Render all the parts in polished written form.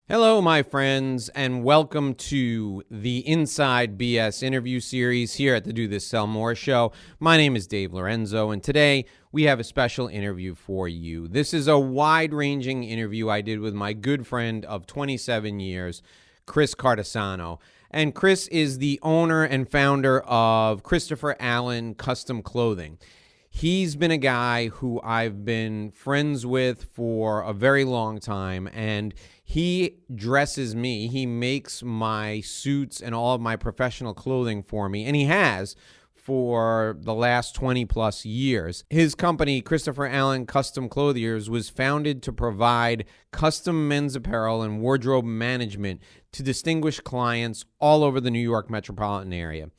Hello, my friends, and welcome to the Inside BS interview series here at the Do This Sell More show. My name is Dave Lorenzo, and today we have a special interview for you. This is a wide-ranging interview I did with my good friend of 27 years, Chris Cardasano. And Chris is the owner and founder of Christopher Allen Custom Clothing. He's been a guy who I've been friends with for a very long time, and he dresses me. He makes my suits and all of my professional clothing for me, and he has for the last 20 plus years. His company, Christopher Allen Custom Clothiers, was founded to provide custom men's apparel and wardrobe management to distinguished clients all over the New York metropolitan area.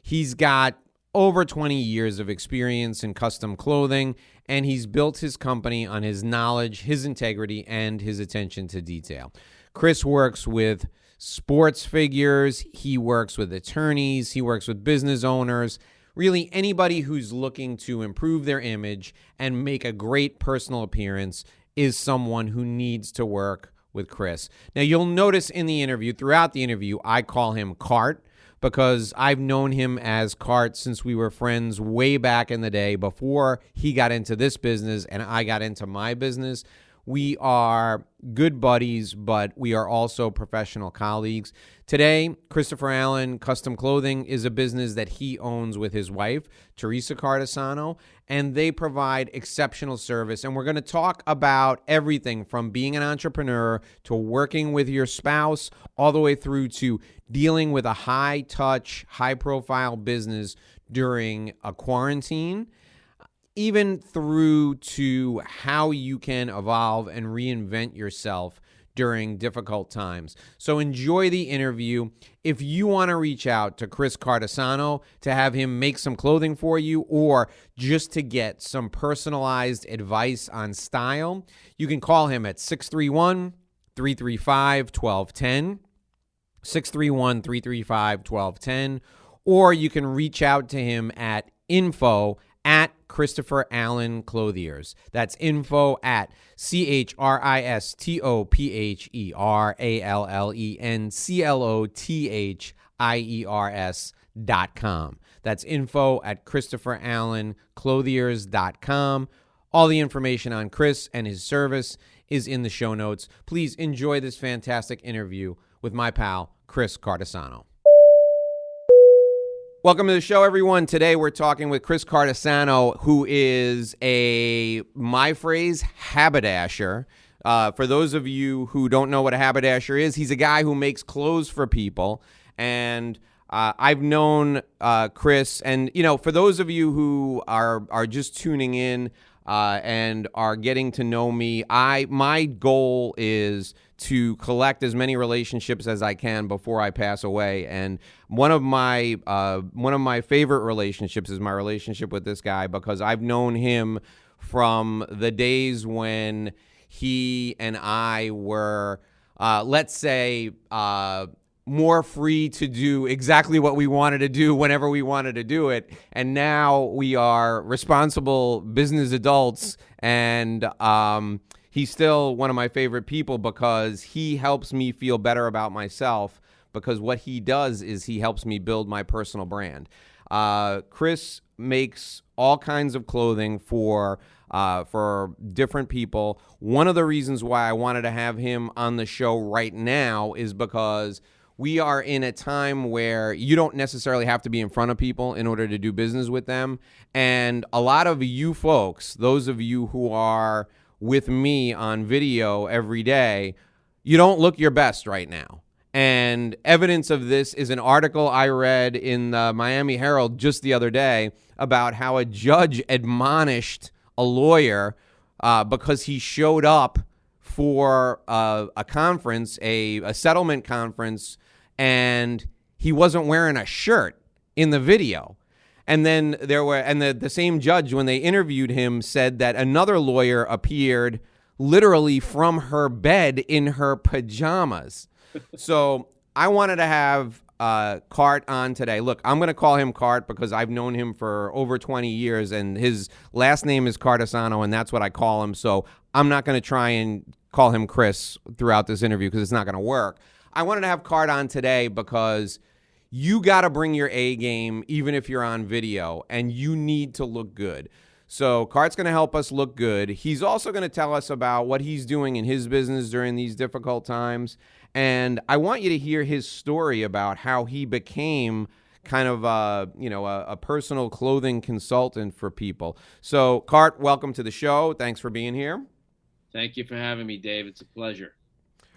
He's got over 20 years of experience in custom clothing, and he's built his company on his knowledge, his integrity, and his attention to detail. Chris works with sports figures, he works with attorneys, he works with business owners, really anybody who's looking to improve their image and make a great personal appearance is someone who needs to work with Chris. Now, you'll notice in the interview, throughout the interview, I call him Cart, because I've known him as Cart since we were friends way back in the day before he got into this business and I got into my business. We are good buddies, but we are also professional colleagues. Today, Christopher Allen Custom Clothing is a business that he owns with his wife, Teresa Cardasano, and they provide exceptional service. And we're going to talk about everything from being an entrepreneur to working with your spouse, all the way through to dealing with a high-touch, high-profile business during a quarantine, even through to how you can evolve and reinvent yourself during difficult times. So enjoy the interview. If you want to reach out to Chris Cardasano to have him make some clothing for you, or just to get some personalized advice on style, you can call him at 631-335-1210, 631-335-1210, or you can reach out to him at info@Christopher Allen Clothiers. That's info at ChristopherAllenClothiers.com. That's info@ChristopherAllenClothiers.com. All the information on Chris and his service is in the show notes. Please enjoy this fantastic interview with my pal, Chris Cardasano. Welcome to the show, everyone. Today we're talking with Chris Cardasano, who is my phrase, haberdasher. For those of you who don't know what a haberdasher is, he's a guy who makes clothes for people. And I've known Chris, and for those of you who are just tuning in and are getting to know me, my goal is to collect as many relationships as I can before I pass away. And one of my favorite relationships is my relationship with this guy, because I've known him from the days when he and I were, let's say, more free to do exactly what we wanted to do whenever we wanted to do it. And now we are responsible business adults, and he's still one of my favorite people because he helps me feel better about myself, because what he does is he helps me build my personal brand. Chris makes all kinds of clothing for different people. One of the reasons why I wanted to have him on the show right now is because we are in a time where you don't necessarily have to be in front of people in order to do business with them. And a lot of you folks, those of you who are with me on video every day, you don't look your best right now. And evidence of this is an article I read in the Miami Herald just the other day about how a judge admonished a lawyer because he showed up for a conference, a settlement conference, and he wasn't wearing a shirt in the video. And then the same judge, when they interviewed him, said that another lawyer appeared literally from her bed in her pajamas. So I wanted to have Cart on today. Look, I'm going to call him Cart because I've known him for over 20 years, and his last name is Cardasano, and that's what I call him. So I'm not going to try and call him Chris throughout this interview because it's not going to work. I wanted to have Cart on today because you got to bring your A game even if you're on video, and you need to look good. So Cart's going to help us look good. He's also going to tell us about what he's doing in his business during these difficult times. And I want you to hear his story about how he became kind of a personal clothing consultant for people. So Cart, welcome to the show. Thanks for being here. Thank you for having me, Dave. It's a pleasure.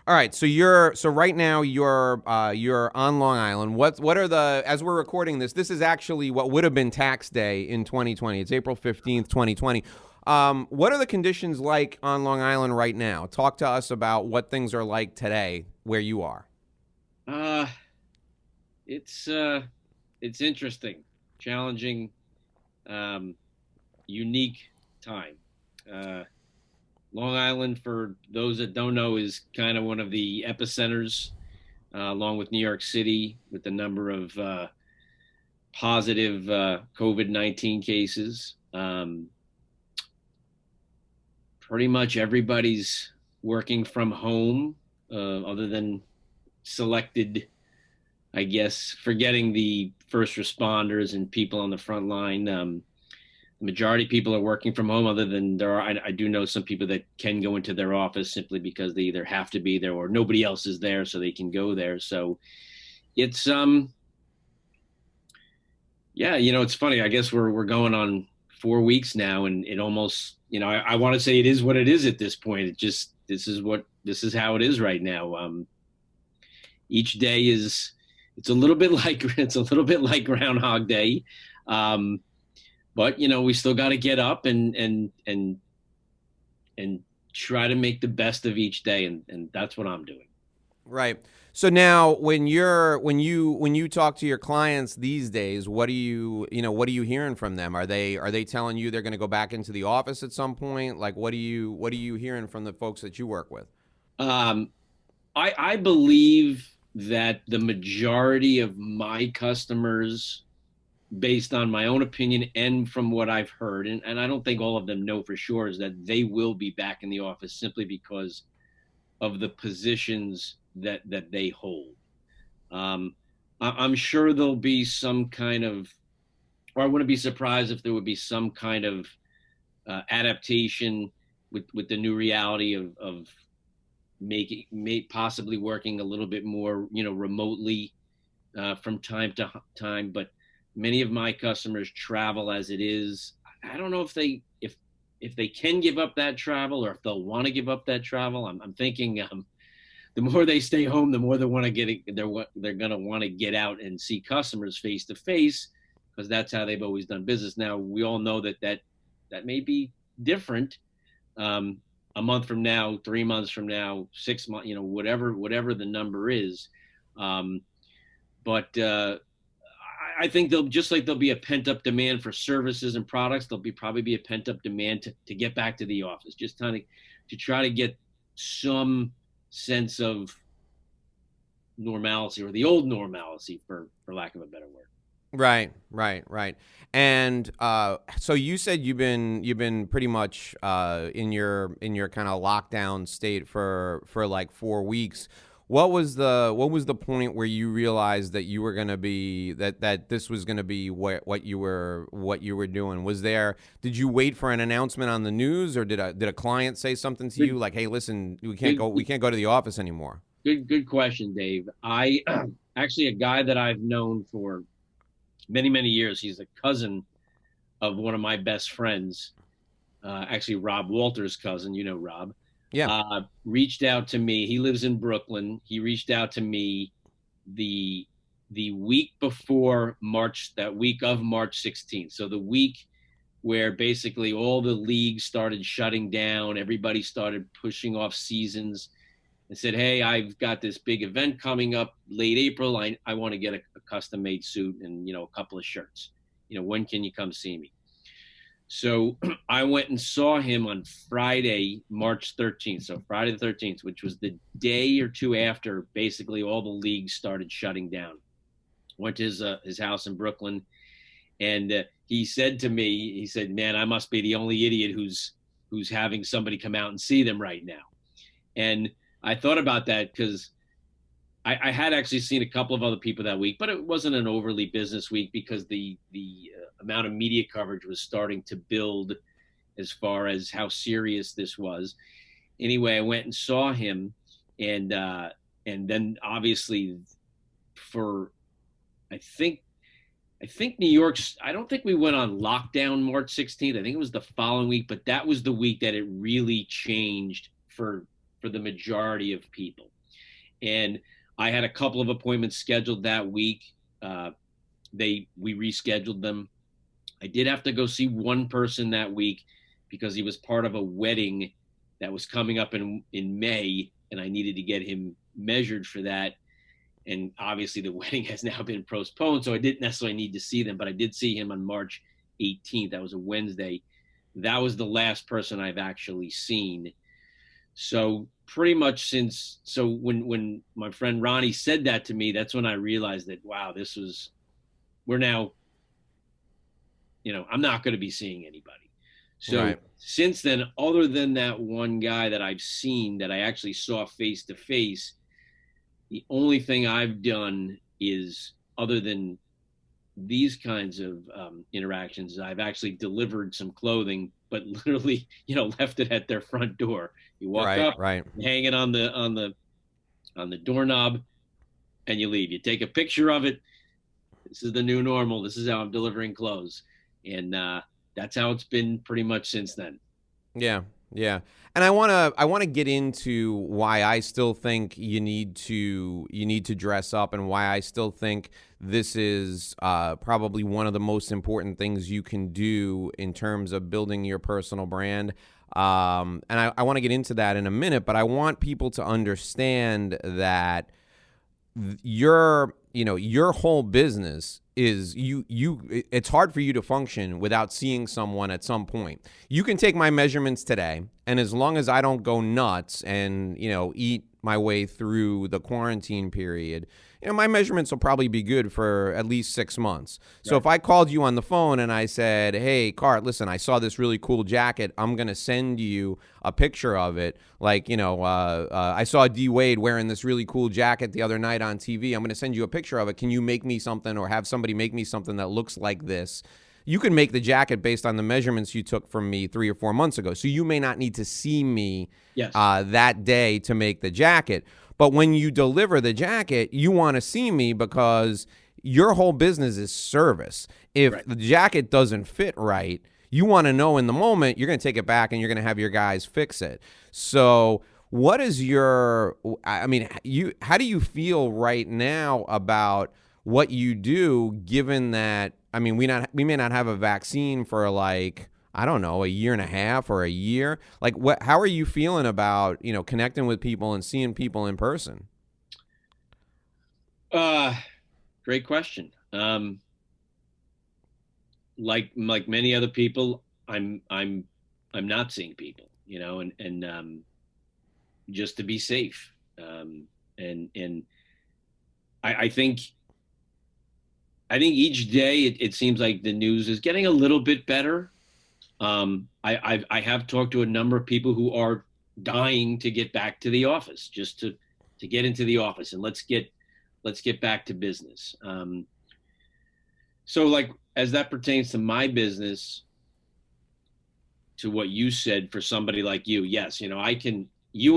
All right, so right now you're on Long Island. What are as we're recording this is actually what would have been tax day in 2020. It's April 15th, 2020. What are the conditions like on Long Island right now? Talk to us about what things are like today where you are. It's interesting, challenging, unique time. Long Island, for those that don't know, is kind of one of the epicenters, along with New York City, with the number of positive COVID-19 cases. Pretty much everybody's working from home, other than selected, I guess, forgetting the first responders and people on the front line. The majority of people are working from home, other than I do know some people that can go into their office simply because they either have to be there or nobody else is there, so they can go there. So it's it's funny. I guess we're going on 4 weeks now, and it almost, I want to say it is what it is at this point. This is how it is right now. Each day it's a little bit like Groundhog Day. But we still got to get up and try to make the best of each day, and that's what I'm doing. Right. So now, when you talk to your clients these days, what are you hearing from them? Are they telling you they're going to go back into the office at some point? Like, what are you hearing from the folks that you work with? I believe that the majority of my customers, based on my own opinion and from what I've heard, and I don't think all of them know for sure, is that they will be back in the office simply because of the positions that they hold. I'm sure there'll be some kind of, or I wouldn't be surprised if there would be some kind of adaptation with the new reality of possibly working a little bit more, remotely from time to time. But many of my customers travel as it is. I don't know if they can give up that travel, or if they'll want to give up that travel. I'm thinking the more they stay home, the more they're going to want to get out and see customers face to face, because that's how they've always done business. Now, we all know that may be different a month from now, 3 months from now, 6 months, whatever the number is. But I think there'll be a pent up demand for services and products. There'll probably be a pent up demand to get back to the office, just kind of to try to get some sense of normalcy, or the old normalcy, for lack of a better word. Right. And so you said you've been pretty much in your kind of lockdown state for like 4 weeks. What was the point where you realized that you were going to be that this was going to be what you were doing? Did you wait for an announcement on the news, or did a client say something to you like, "Hey, listen, we can't go to the office anymore"? Good question, Dave. I actually, a guy that I've known for many, many years. He's a cousin of one of my best friends, actually Rob Walter's cousin. You know Rob. Yeah. Reached out to me. He lives in Brooklyn. He reached out to me the week before March, that week of March 16th. So the week where basically all the leagues started shutting down, everybody started pushing off seasons, and said, "Hey, I've got this big event coming up late April. I want to get a custom made suit and, a couple of shirts. When can you come see me?" So I went and saw him on Friday, March 13th. So Friday the 13th, which was the day or two after basically all the leagues started shutting down. Went to his house in Brooklyn, and he said to me, he said, "Man, I must be the only idiot who's having somebody come out and see them right now." And I thought about that because I had actually seen a couple of other people that week, but it wasn't an overly business week because the amount of media coverage was starting to build as far as how serious this was. Anyway, I went and saw him, and then obviously for I think I think New York's. I don't think we went on lockdown March 16th. I think it was the following week, but that was the week that it really changed for the majority of people. And I had a couple of appointments scheduled that week. Uh, we rescheduled them. I did have to go see one person that week because he was part of a wedding that was coming up in May, and I needed to get him measured for that. And obviously, the wedding has now been postponed, so I didn't necessarily need to see them, but I did see him on March 18th. That was a Wednesday. That was the last person I've actually seen. So pretty much when my friend Ronnie said that to me, that's when I realized that, wow, we're now, I'm not going to be seeing anybody. So Right. since then, other than that one guy that I've seen that I actually saw face to face, the only thing I've done is, other than these kinds of interactions, I've actually delivered some clothing, but literally, left it at their front door. You walk Right. up, Right. hang it on the doorknob, and you leave. You take a picture of it. This is the new normal. This is how I'm delivering clothes, and that's how it's been pretty much since then. Yeah, yeah. And I want to get into why I still think you need to dress up, and why I still think this is probably one of the most important things you can do in terms of building your personal brand. And I want to get into that in a minute, but I want people to understand that your whole business is it's hard for you to function without seeing someone at some point. You can take my measurements today, and as long as I don't go nuts and eat my way through the quarantine period, my measurements will probably be good for at least 6 months. So Right. if I called you on the phone and I said, hey, Cart, listen, I saw this really cool jacket, I'm going to send you a picture of it. Like, I saw D Wade wearing this really cool jacket the other night on TV. I'm going to send you a picture of it. Can you make me something, or have somebody make me something that looks like this? You can make the jacket based on the measurements you took from me 3 or 4 months ago. So you may not need to see me Yes. that day to make the jacket. But when you deliver the jacket, you want to see me because your whole business is service. If Right. the jacket doesn't fit right, you want to know in the moment, you're going to take it back and you're going to have your guys fix it. So what is how do you feel right now about what you do, given that, we may not have a vaccine for, like, I don't know, a year and a half or a year. Like, how are you feeling about, connecting with people and seeing people in person? Great question. Like many other people, I'm not seeing people, and just to be safe. And I think each day it seems like the news is getting a little bit better. I have talked to a number of people who are dying to get back to the office, just to get into the office, and let's get back to business. So, like, as that pertains to my business, to what you said, for somebody like you, yes, you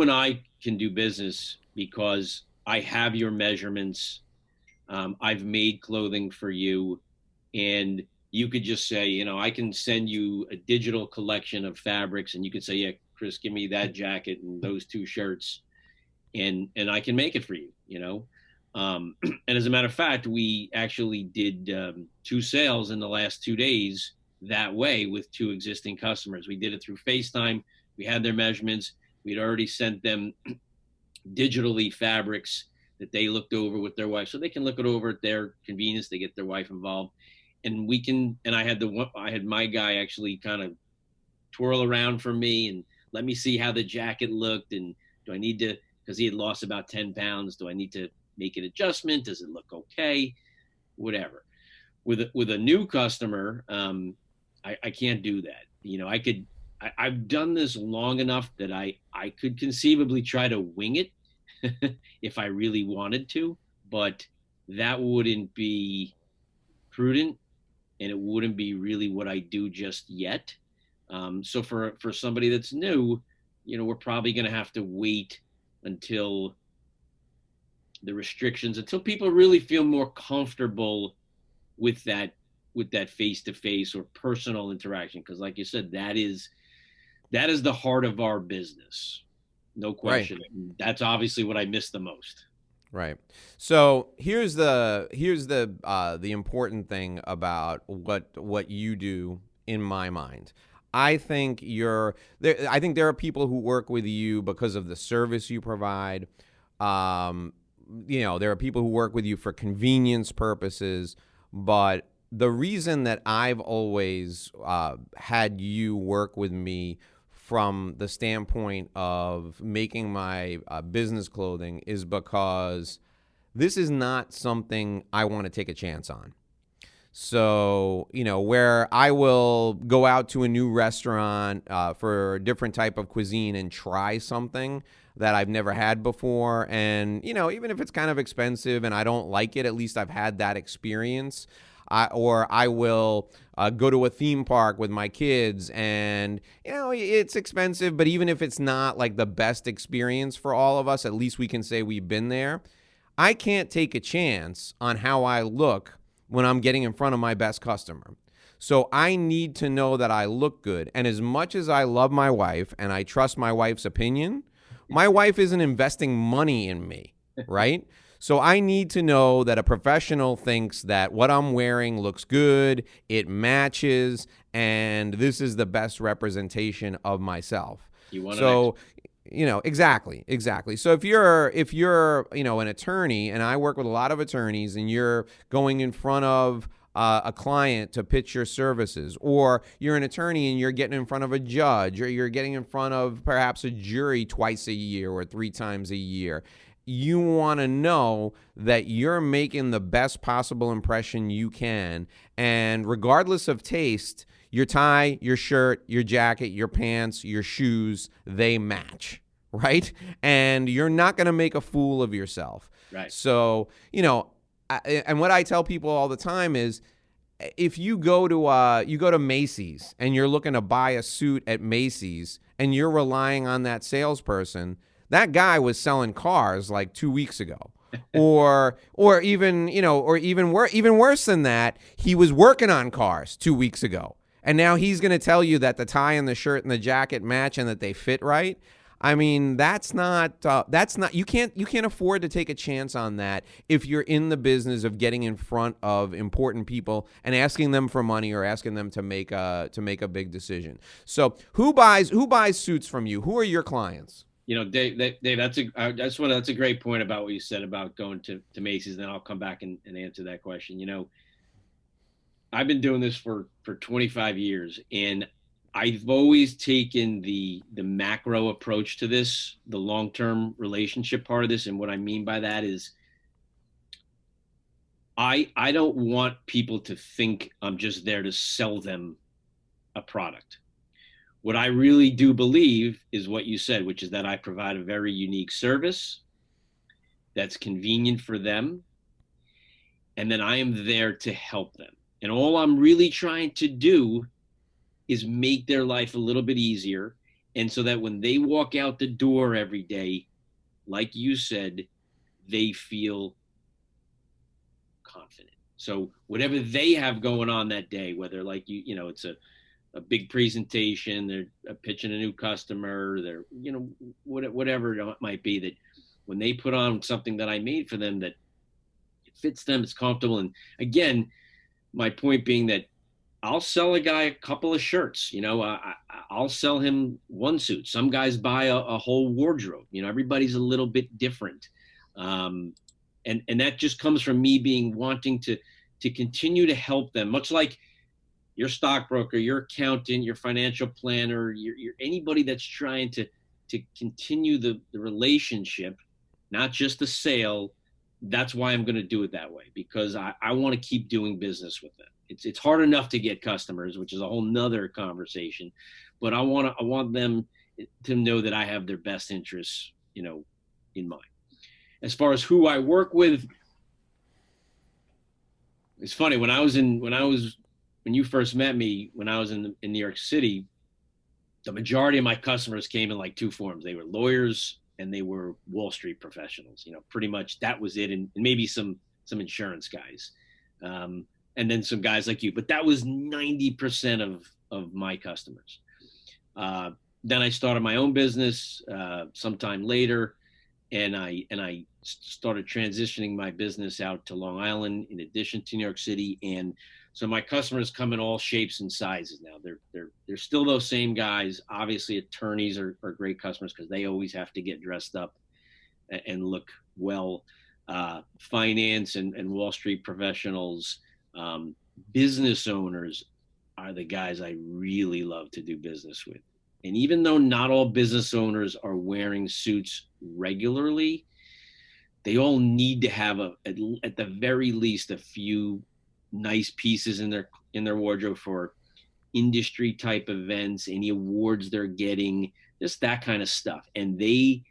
and I can do business because I have your measurements. I've made clothing for you, and you could just say, I can send you a digital collection of fabrics, and you could say, yeah, Chris, give me that jacket and those two shirts, and I can make it for you. And as a matter of fact, we actually did 2 sales in the last 2 days that way with 2 existing customers. We did it through FaceTime. We had their measurements. We'd already sent them digitally fabrics that they looked over with their wife, so they can look it over at their convenience. They get their wife involved, and I had my guy actually kind of twirl around for me and let me see how the jacket looked, and do I need to, because he had lost about 10 pounds, do I need to make an adjustment? Does it look okay? Whatever. With a new customer, I can't do that. I've done this long enough that I could conceivably try to wing it if I really wanted to, but that wouldn't be prudent, and it wouldn't be really what I do just yet. So for somebody that's new, we're probably going to have to wait until the restrictions, until people really feel more comfortable with that face to face or personal interaction. Because, like you said, that is the heart of our business, no Right. question. That's obviously what I miss the most. Right. So here's the important thing about what you do in my mind. I think I think there are people who work with you because of the service you provide. Um, there are people who work with you for convenience purposes, but the reason that I've always had you work with me from the standpoint of making my business clothing is because this is not something I want to take a chance on. So, where I will go out to a new restaurant for a different type of cuisine and try something that I've never had before. And, even if it's kind of expensive and I don't like it, at least I've had that experience. Or I will go to a theme park with my kids and, it's expensive, but even if it's not like the best experience for all of us, at least we can say we've been there. I can't take a chance on how I look when I'm getting in front of my best customer. So I need to know that I look good. And as much as I love my wife and I trust my wife's opinion, my wife isn't investing money in me, right? So I need to know that a professional thinks that what I'm wearing looks good, it matches, and this is the best representation of myself. You want So, exactly. So if you're an attorney, and I work with a lot of attorneys, and you're going in front of a client to pitch your services, or you're an attorney and you're getting in front of a judge, or you're getting in front of perhaps a jury twice a year or 3 times a year, you want to know that you're making the best possible impression you can. And regardless of taste, your tie, your shirt, your jacket, your pants, your shoes, they match, right? And you're not going to make a fool of yourself. Right. So, and what I tell people all the time is, if you go to Macy's and you're looking to buy a suit at Macy's and you're relying on that salesperson, that guy was selling cars like 2 weeks ago. or even worse than that, he was working on cars 2 weeks ago. And now he's going to tell you that the tie and the shirt and the jacket match and that they fit right. I mean, that's not you can't afford to take a chance on that if you're in the business of getting in front of important people and asking them for money or asking them to make a big decision. So who buys suits from you? Who are your clients? Dave, that's a great point about what you said about going to Macy's. And then I'll come back and answer that question. I've been doing this for 25 years, and I've always taken the macro approach to this, the long-term relationship part of this. And what I mean by that is I don't want people to think I'm just there to sell them a product. What I really do believe is what you said, which is that I provide a very unique service that's convenient for them, and then I am there to help them. And all I'm really trying to do is make their life a little bit easier. And so that when they walk out the door every day, like you said, they feel confident. So whatever they have going on that day, whether like it's a big presentation, they're pitching a new customer, they're, whatever it might be, that when they put on something that I made for them, that it fits them, it's comfortable. And again, my point being that I'll sell a guy a couple of shirts, I'll sell him one suit. Some guys buy a whole wardrobe, everybody's a little bit different. And that just comes from me wanting to continue to help them, much like your stockbroker, your accountant, your financial planner, your anybody that's trying to continue the relationship, not just the sale. That's why I'm going to do it that way, because I want to keep doing business with them. It's hard enough to get customers, which is a whole nother conversation. but I want them to know that I have their best interests, in mind. As far as who I work with, it's funny when you first met me, when I was in New York City, the majority of my customers came in like two forms. They were lawyers and they were Wall Street professionals. Pretty much that was it, and maybe some insurance guys, and then some guys like you. But that was 90% of my customers. Then I started my own business sometime later, and I started transitioning my business out to Long Island in addition to New York City. And so my customers come in all shapes and sizes now. They're still those same guys. Obviously, attorneys are great customers because they always have to get dressed up and look well. Finance and Wall Street professionals, business owners are the guys I really love to do business with. And even though not all business owners are wearing suits regularly, they all need to have at the very least a few nice pieces in their wardrobe for industry type events, any awards they're getting, just that kind of stuff. And they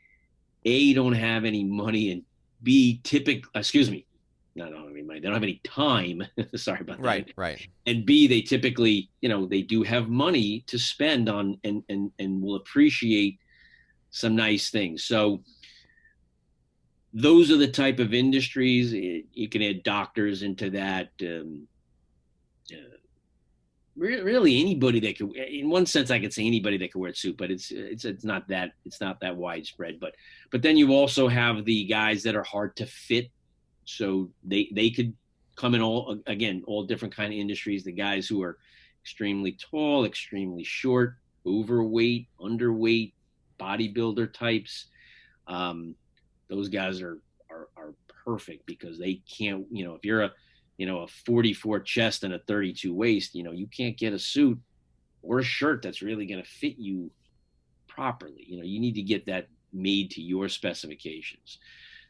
don't have any money, and B they don't have any time. Sorry about that. Right. And B, they typically, they do have money to spend on and will appreciate some nice things. So those are the type of industries. You can add doctors into that. Really anybody that could, in one sense, I could say anybody that could wear a suit, but it's not that widespread. But then you also have the guys that are hard to fit. So they could come in all different kind of industries. The guys who are extremely tall, extremely short, overweight, underweight, bodybuilder types. Those guys are perfect because they can't, if you're a 44 chest and a 32 waist, you can't get a suit or a shirt that's really going to fit you properly. You need to get that made to your specifications.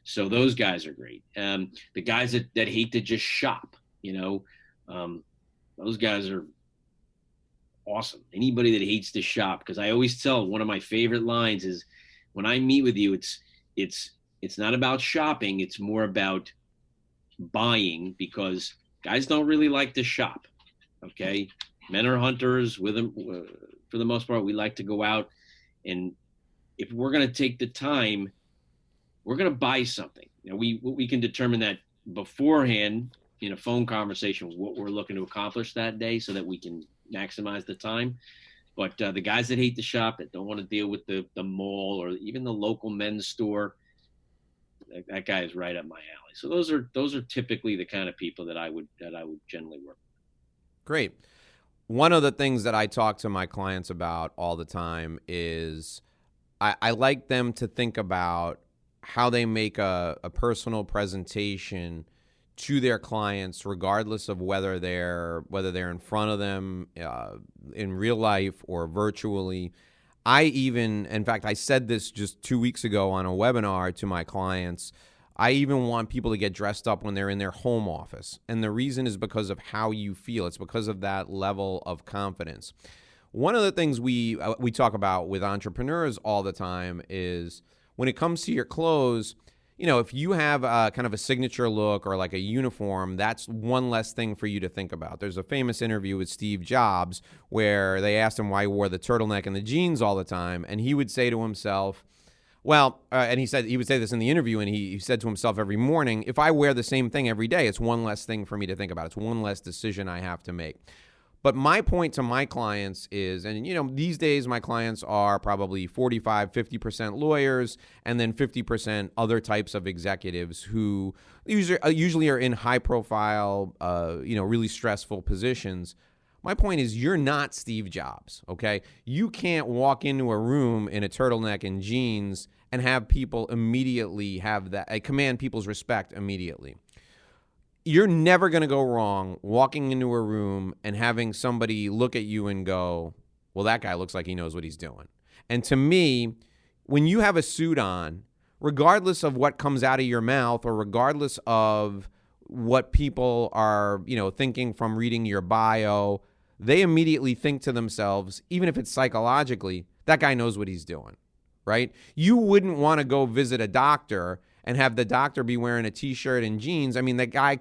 So those guys are great. The guys that hate to just shop, those guys are awesome. Anybody that hates to shop, because I always tell, one of my favorite lines is, when I meet with you, it's not about shopping. It's more about buying, because guys don't really like to shop. Okay. Men are hunters with them. For the most part, we like to go out, and if we're going to take the time, we're going to buy something. We can determine that beforehand in a phone conversation, what we're looking to accomplish that day, so that we can maximize the time. But the guys that hate to shop, that don't want to deal with the mall or even the local men's store, that guy is right up my alley. So those are typically the kind of people that I would generally work with. Great. One of the things that I talk to my clients about all the time is I like them to think about how they make a personal presentation to their clients, regardless of whether they're in front of them in real life or virtually. In fact, I said this just 2 weeks ago on a webinar to my clients. I even want people to get dressed up when they're in their home office. And the reason is because of how you feel. It's because of that level of confidence. One of the things we talk about with entrepreneurs all the time is, when it comes to your clothes, if you have kind of a signature look or like a uniform, that's one less thing for you to think about. There's a famous interview with Steve Jobs where they asked him why he wore the turtleneck and the jeans all the time. And he would say to himself, and he would say this in the interview, and he said to himself every morning, if I wear the same thing every day, it's one less thing for me to think about. It's one less decision I have to make. But my point to my clients is, and these days my clients are probably 45, 50% lawyers, and then 50% other types of executives who usually are in high profile, really stressful positions. My point is, you're not Steve Jobs, okay? You can't walk into a room in a turtleneck and jeans and have people immediately command people's respect immediately. You're never going to go wrong walking into a room and having somebody look at you and go, well, that guy looks like he knows what he's doing. And to me, when you have a suit on, regardless of what comes out of your mouth or regardless of what people are, thinking from reading your bio, they immediately think to themselves, even if it's psychologically, that guy knows what he's doing, right? You wouldn't want to go visit a doctor and have the doctor be wearing a t-shirt and jeans. I mean, that guy he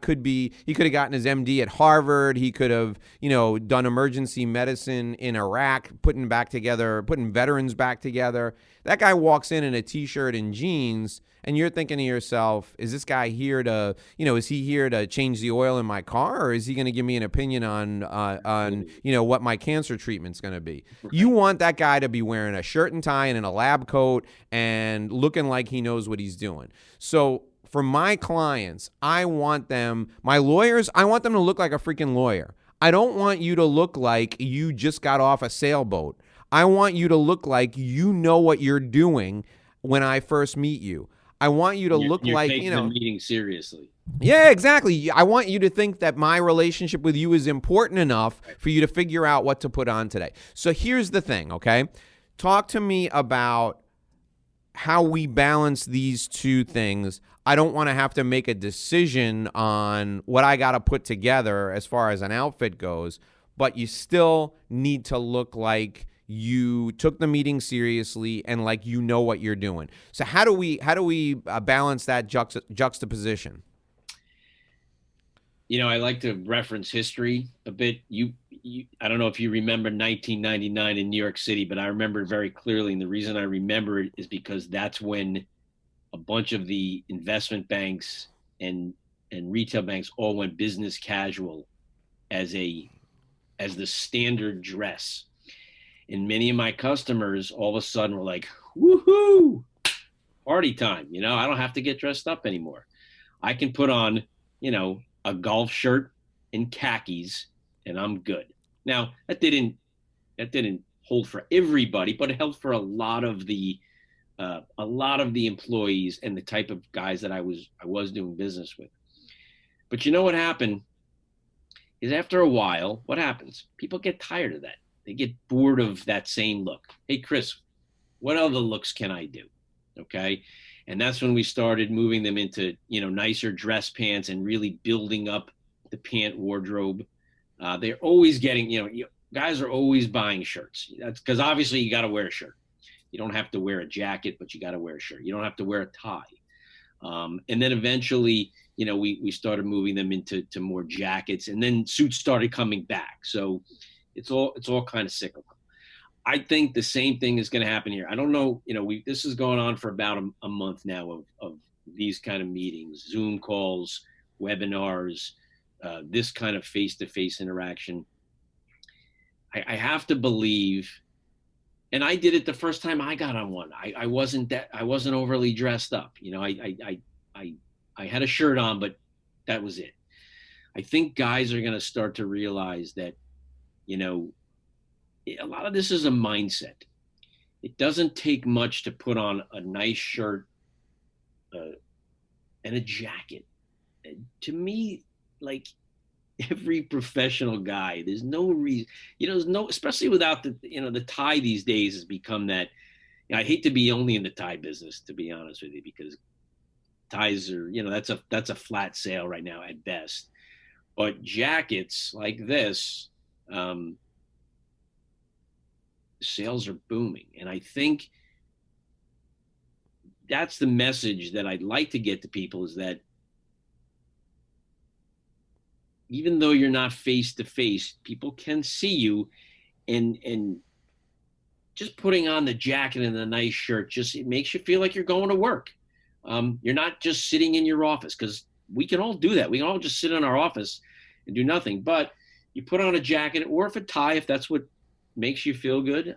could have gotten his MD at Harvard. He could have, done emergency medicine in Iraq, putting veterans back together. That guy walks in a t-shirt and jeans, and you're thinking to yourself, is this guy here to, is he here to change the oil in my car, or is he going to give me an opinion on what my cancer treatment's going to be? Right. You want that guy to be wearing a shirt and tie and in a lab coat and looking like he knows what he's doing. So for my clients, my lawyers, I want them to look like a freaking lawyer. I don't want you to look like you just got off a sailboat. I want you to look like you know what you're doing when I first meet you. I want you to look like, taking the meeting seriously. Yeah, exactly. I want you to think that my relationship with you is important enough for you to figure out what to put on today. So here's the thing, okay? Talk to me about how we balance these two things. I don't want to have to make a decision on what I got to put together as far as an outfit goes, but you still need to look like you took the meeting seriously and like you know what you're doing. So how do we balance that juxtaposition? I like to reference history a bit. I don't know if you remember 1999 in New York City, but I remember it very clearly. And the reason I remember it is because that's when a bunch of the investment banks and retail banks all went business casual as the standard dress. And many of my customers all of a sudden were like, woohoo, party time. I don't have to get dressed up anymore. I can put on, a golf shirt and khakis and I'm good. Now that didn't hold for everybody, but it held for a lot of the employees and the type of guys that I was doing business with. But you know what happened is after a while, what happens? People get tired of that. They get bored of that same look. Hey, Chris, what other looks can I do? Okay. And that's when we started moving them into, nicer dress pants and really building up the pant wardrobe. They're always getting, guys are always buying shirts. That's because obviously you got to wear a shirt. You don't have to wear a jacket, but you got to wear a shirt. You don't have to wear a tie. And then eventually, we started moving them into more jackets, and then suits started coming back. So it's all kind of cyclical. I think the same thing is going to happen here. I don't know, this is going on for about a month now of these kind of meetings, Zoom calls, webinars, this kind of face-to-face interaction. I have to believe, and I did it the first time I got on one. I wasn't overly dressed up. I had a shirt on, but that was it. I think guys are going to start to realize that, a lot of this is a mindset. It doesn't take much to put on a nice shirt and a jacket. To me, like every professional guy, there's no reason, especially without the tie these days has become that. I hate to be only in the tie business, to be honest with you, because ties are, that's a flat sale right now at best. But jackets like this, sales are booming. And I think that's the message that I'd like to get to people, is that even though you're not face to face, people can see you, and just putting on the jacket and the nice shirt, it makes you feel like you're going to work. You're not just sitting in your office, because we can all do that. We can all just sit in our office and do nothing, but you put on a jacket or a tie, if that's what makes you feel good.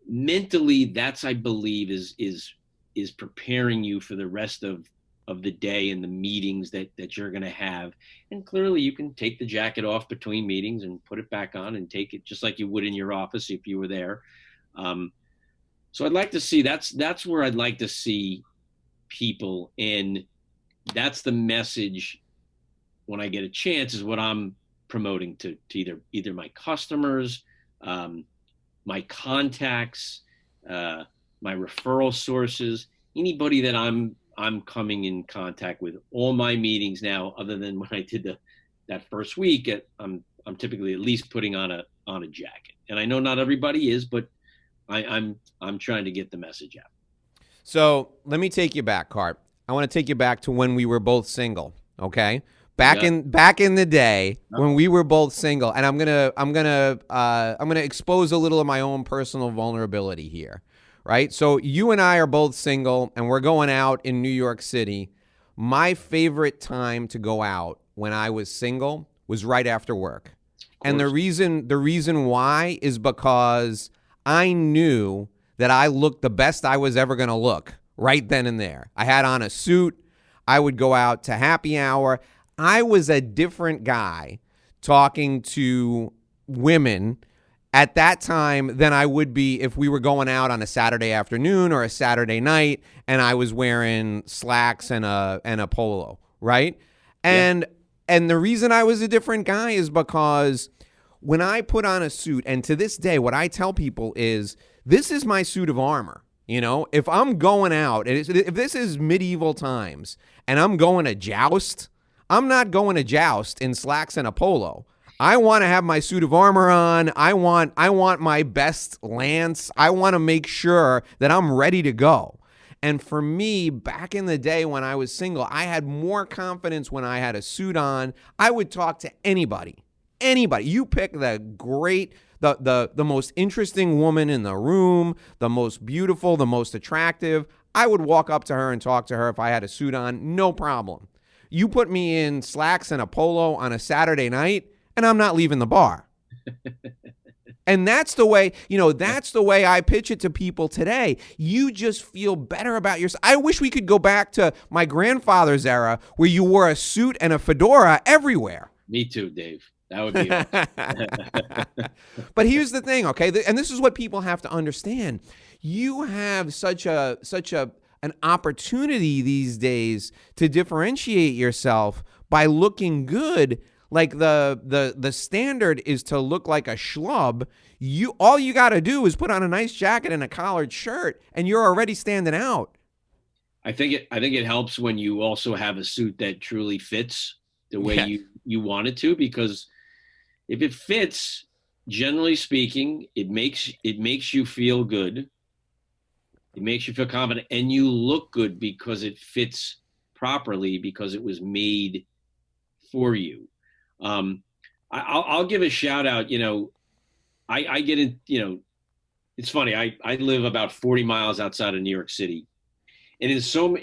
Mentally, that's, I believe, is preparing you for the rest of the day and the meetings that you're going to have. And clearly you can take the jacket off between meetings and put it back on and take it just like you would in your office if you were there. So I'd like to see, that's where I'd like to see people, and that's the message when I get a chance, is what I'm promoting to either my customers, my contacts, my referral sources, anybody that I'm coming in contact with. All my meetings now, other than when I did that first week, I'm typically at least putting on a jacket. And I know not everybody is, but I'm trying to get the message out. So let me take you back, Cart. I want to take you back to when we were both single. Okay, back Yeah. in the day when we were both single, and I'm gonna expose a little of my own personal vulnerability here, right? So you and I are both single, and we're going out in New York City. My favorite time to go out when I was single was right after work, and the reason why is because I knew that I looked the best I was ever going to look right then and there. I had on a suit. I would go out to happy hour. I was a different guy talking to women at that time than I would be if we were going out on a Saturday afternoon or a Saturday night and I was wearing slacks and a polo, right? And and the reason I was a different guy is because when I put on a suit, and to this day, what I tell people is this is my suit of armor. You know, if I'm going out, and if this is medieval times and I'm going to joust, I'm not going to joust in slacks and a polo. I want to have my suit of armor on. I want my best lance. I want to make sure that I'm ready to go. And for me, back in the day when I was single, I had more confidence when I had a suit on. I would talk to anybody. Anybody. You pick the most interesting woman in the room, the most beautiful, the most attractive. I would walk up to her and talk to her if I had a suit on, no problem. You put me in slacks and a polo on a Saturday night, and I'm not leaving the bar. And that's the way I pitch it to people today. You just feel better about yourself. I wish we could go back to my grandfather's era where you wore a suit and a fedora everywhere. Me too, Dave. That would be awesome. But here's the thing, okay? And this is what people have to understand. You have such an opportunity these days to differentiate yourself by looking good. Like the standard is to look like a schlub. All you got to do is put on a nice jacket and a collared shirt, and you're already standing out. I think it helps when you also have a suit that truly fits the way you want it to, because if it fits, generally speaking, it makes you feel good. It makes you feel confident, and you look good because it fits properly, because it was made for you. I'll give a shout out. I get in. It's funny. I live about 40 miles outside of New York City, and in so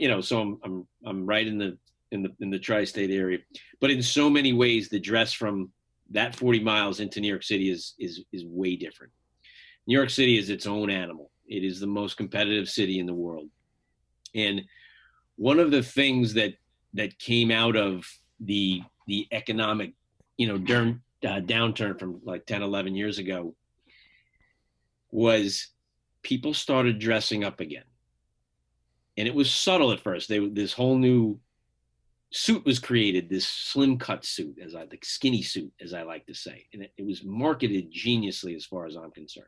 I'm right in the tri-state area, but in so many ways, the dress from that 40 miles into New York City is way different. New York City is its own animal. It is the most competitive city in the world, and one of the things that came out of the economic downturn from like 10, 11 years ago was people started dressing up again. And it was subtle at first. This whole new suit was created, this slim cut suit, skinny suit, as I like to say. And it was marketed geniusly as far as I'm concerned.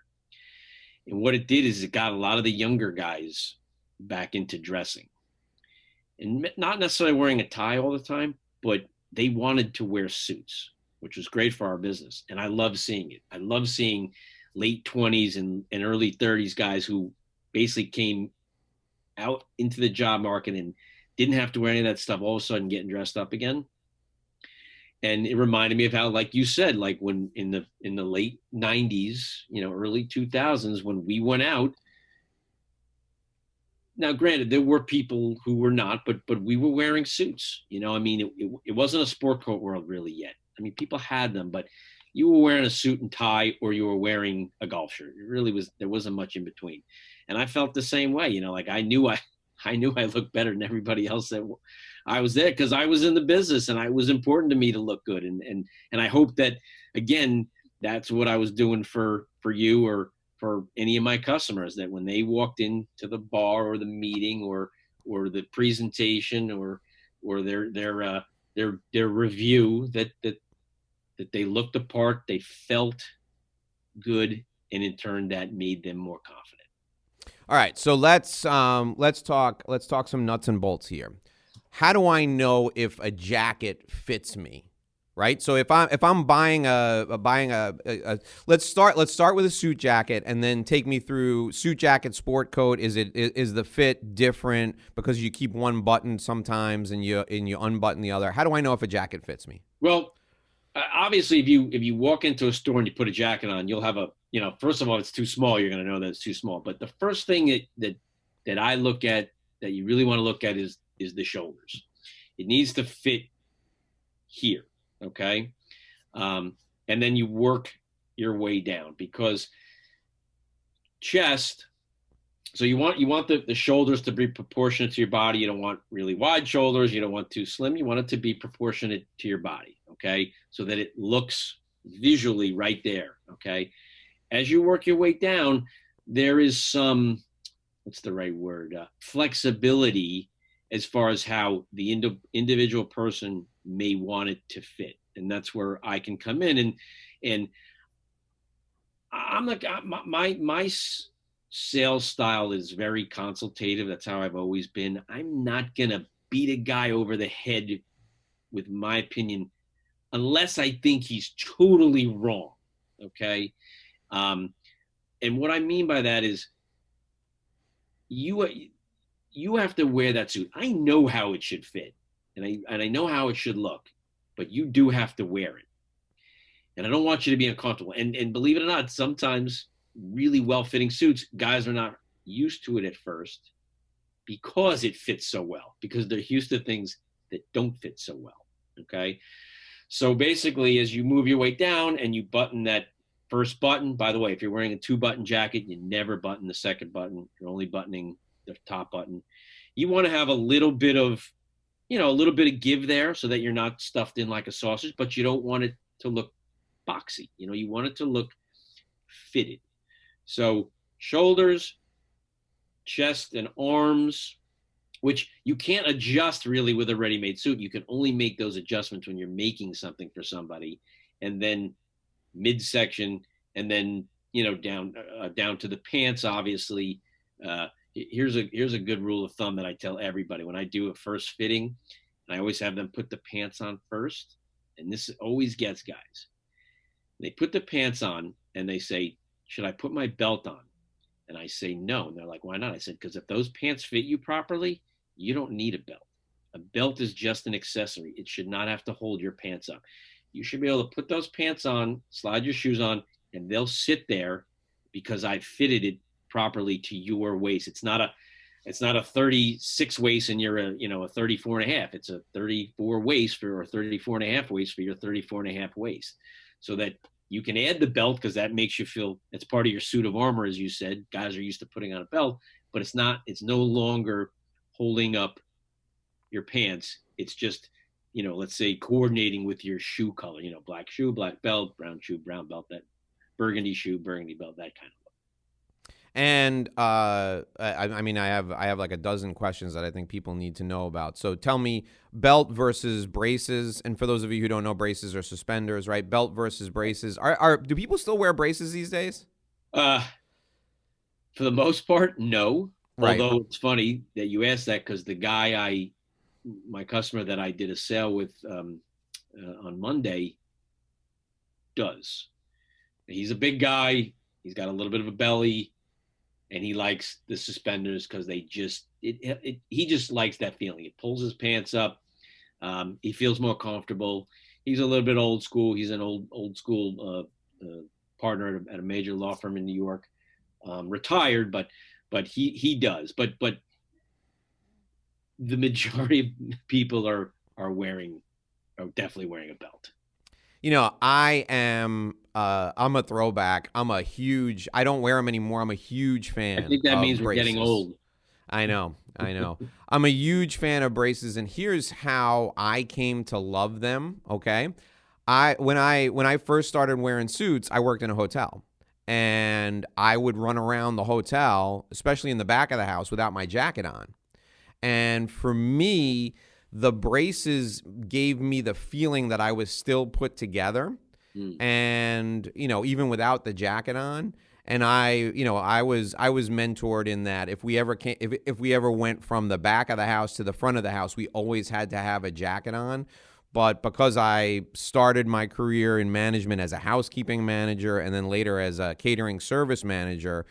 And what it did is it got a lot of the younger guys back into dressing. And not necessarily wearing a tie all the time, but they wanted to wear suits, which was great for our business. And I love seeing it. I love seeing late 20s and early 30s guys who basically came out into the job market and didn't have to wear any of that stuff, all of a sudden getting dressed up again. And it reminded me of how, like you said, like when in the late 90s, early 2000s, when we went out. Now, granted, there were people who were not, but we were wearing suits. It wasn't a sport coat world really yet. I mean, people had them, but you were wearing a suit and tie, or you were wearing a golf shirt. It really there wasn't much in between. And I felt the same way. Like I knew I looked better than everybody else that I was there, because I was in the business and it was important to me to look good. And I hope that, again, that's what I was doing for you or for any of my customers, that when they walked into the bar or the meeting or the presentation or their review, that they looked the part, they felt good, and in turn that made them more confident. All right, so let's talk some nuts and bolts here. How do I know if a jacket fits me? right? So if I'm buying a let's start with a suit jacket and then take me through suit jacket, sport coat. Is the fit different because you keep one button sometimes and you unbutton the other? How do I know if a jacket fits me? Well, obviously, if you walk into a store and you put a jacket on, you'll have first of all, it's too small. You're going to know that it's too small. But the first thing that I look at, that you really want to look at, is the shoulders. It needs to fit here, okay? And then you work your way down, because chest. So you want the shoulders to be proportionate to your body. You don't want really wide shoulders. You don't want too slim. You want it to be proportionate to your body, okay? So that it looks visually right there, okay? As you work your way down, there is some, what's the right word? Flexibility as far as how the individual person may want it to fit. And that's where I can come in. And I'm like, my sales style is very consultative. That's how I've always been. I'm not going to beat a guy over the head with my opinion unless I think he's totally wrong, okay? And what I mean by that is you have to wear that suit. I know how it should fit, and I know how it should look, but you do have to wear it. And I don't want you to be uncomfortable. And believe it or not, sometimes really well-fitting suits, guys are not used to it at first because it fits so well, because they're used to things that don't fit so well, okay? So basically, as you move your way down and you button that first button, by the way, if you're wearing a 2-button jacket, you never button the second button. You're only buttoning the top button. You want to have a little bit of give there so that you're not stuffed in like a sausage, but you don't want it to look boxy. You want it to look fitted. So shoulders, chest, and arms, which you can't adjust really with a ready-made suit. You can only make those adjustments when you're making something for somebody. And then midsection, and then down to the pants. Obviously, here's a good rule of thumb that I tell everybody when I do a first fitting. And I always have them put the pants on first, and this always gets guys. They put the pants on and they say, "Should I put my belt on?" And I say no, and they're like, "Why not?" I said, "Because if those pants fit you properly, you don't need a belt. A belt is just an accessory. It should not have to hold your pants up. You should be able to put those pants on, slide your shoes on, and they'll sit there because I fitted it properly to your waist. It's not a 36 waist and you're a 34 and a half. It's a 34 waist or 34 and a half waist for your 34 and a half waist. So that you can add the belt, because that makes you feel it's part of your suit of armor, as you said. Guys are used to putting on a belt, but it's no longer holding up your pants. It's just, let's say coordinating with your shoe color, black shoe, black belt, brown shoe, brown belt, that burgundy shoe, burgundy belt, that kind of look. And I mean, I have like a dozen questions that I think people need to know about. So tell me, belt versus braces. And for those of you who don't know, braces are suspenders, right? Belt versus braces. Do people still wear braces these days? For the most part, no. Right. Although it's funny that you asked that, because the guy my customer that I did a sale with on Monday does. He's a big guy. He's got a little bit of a belly, and he likes the suspenders because he just likes that feeling. It pulls his pants up. He feels more comfortable. He's a little bit old school. He's an old school partner at a major law firm in New York. Retired, but he does. But the majority of people are definitely wearing a belt. I'm a throwback. I don't wear them anymore. I'm a huge fan. I think that means braces. We're getting old. I know. I'm a huge fan of braces, and here's how I came to love them. Okay. When I first started wearing suits, I worked in a hotel, and I would run around the hotel, especially in the back of the house, without my jacket on. And for me, the braces gave me the feeling that I was still put together, and even without the jacket on. And I was mentored in that if we ever went from the back of the house to the front of the house, we always had to have a jacket on. But because I started my career in management as a housekeeping manager and then later as a catering service manager,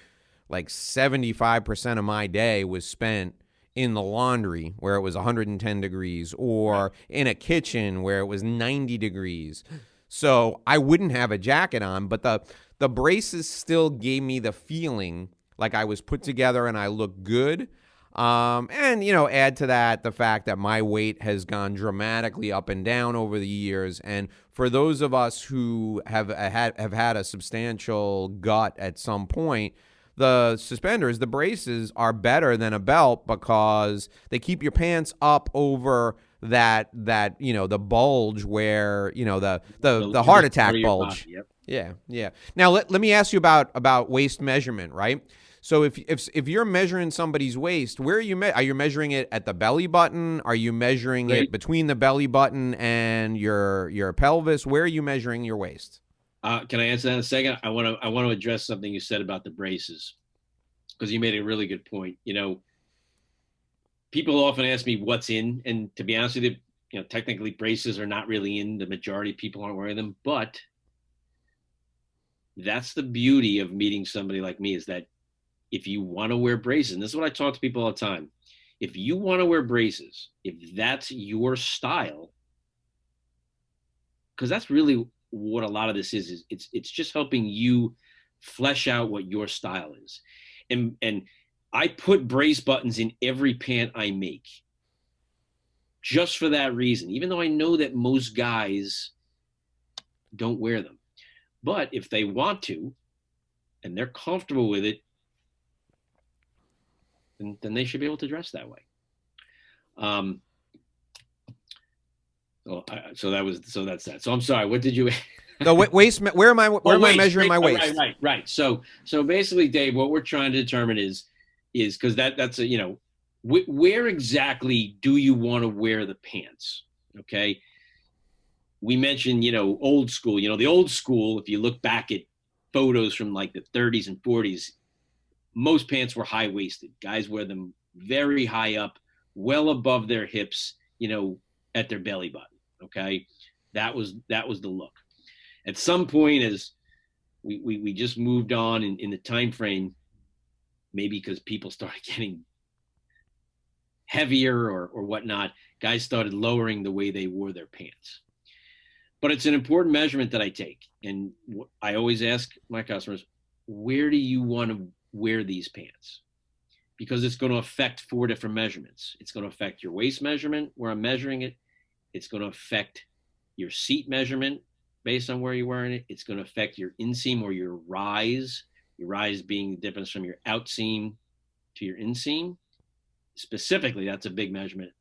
like 75% of my day was spent in the laundry where it was 110 degrees or in a kitchen where it was 90 degrees. So I wouldn't have a jacket on, but the braces still gave me the feeling like I was put together and I looked good. And, add to that the fact that my weight has gone dramatically up and down over the years. And for those of us who have had a substantial gut at some point, the suspenders, the braces are better than a belt because they keep your pants up over that the bulge where, the heart attack bulge. Yep. Yeah. Now let me ask you about waist measurement, right? So if you're measuring somebody's waist, where are you are you measuring it at the belly button? Are you measuring it between the belly button and your pelvis? Where are you measuring your waist? Can I answer that in a second? I want to address something you said about the braces, because you made a really good point. People often ask me what's in, and to be honest with you, technically braces are not really in. The majority of people aren't wearing them, but that's the beauty of meeting somebody like me, is that if you want to wear braces, and this is what I talk to people all the time, if you want to wear braces, if that's your style, because that's really what a lot of this is it's just helping you flesh out what your style is. And I put brace buttons in every pant I make just for that reason, even though I know that most guys don't wear them. But if they want to and they're comfortable with it, then they should be able to dress that way. So that's that. So I'm sorry. What did you? The waist. Where am I measuring my waist? Right. So basically, Dave, what we're trying to determine is because that's a where exactly do you want to wear the pants? Okay. We mentioned old school. The old school. If you look back at photos from like the 30s and 40s, most pants were high waisted. Guys wear them very high up, well above their hips. At their belly button. Okay, that was the look. At some point, as we just moved on in the time frame, maybe because people started getting heavier or whatnot, guys started lowering the way they wore their pants. But it's an important measurement that I take, and I always ask my customers, where do you want to wear these pants? Because it's going to affect 4 different measurements. It's going to affect your waist measurement, where I'm measuring it. It's going to affect your seat measurement based on where you're wearing it. It's going to affect your inseam or your rise being the difference from your outseam to your inseam. Specifically, that's a big measurement,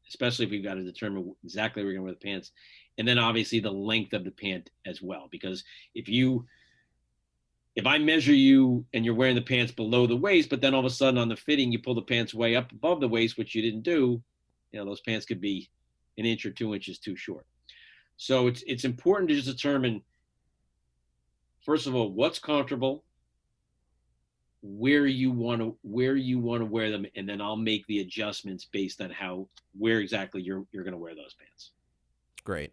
especially if we've got to determine exactly where we're going to wear the pants. And then obviously the length of the pant as well. Because if I measure you and you're wearing the pants below the waist, but then all of a sudden on the fitting, you pull the pants way up above the waist, which you didn't do, those pants could be an inch or 2 inches too short. So it's important to just determine, first of all, what's comfortable, where you want to wear them, and then I'll make the adjustments based on where exactly you're going to wear those pants. Great.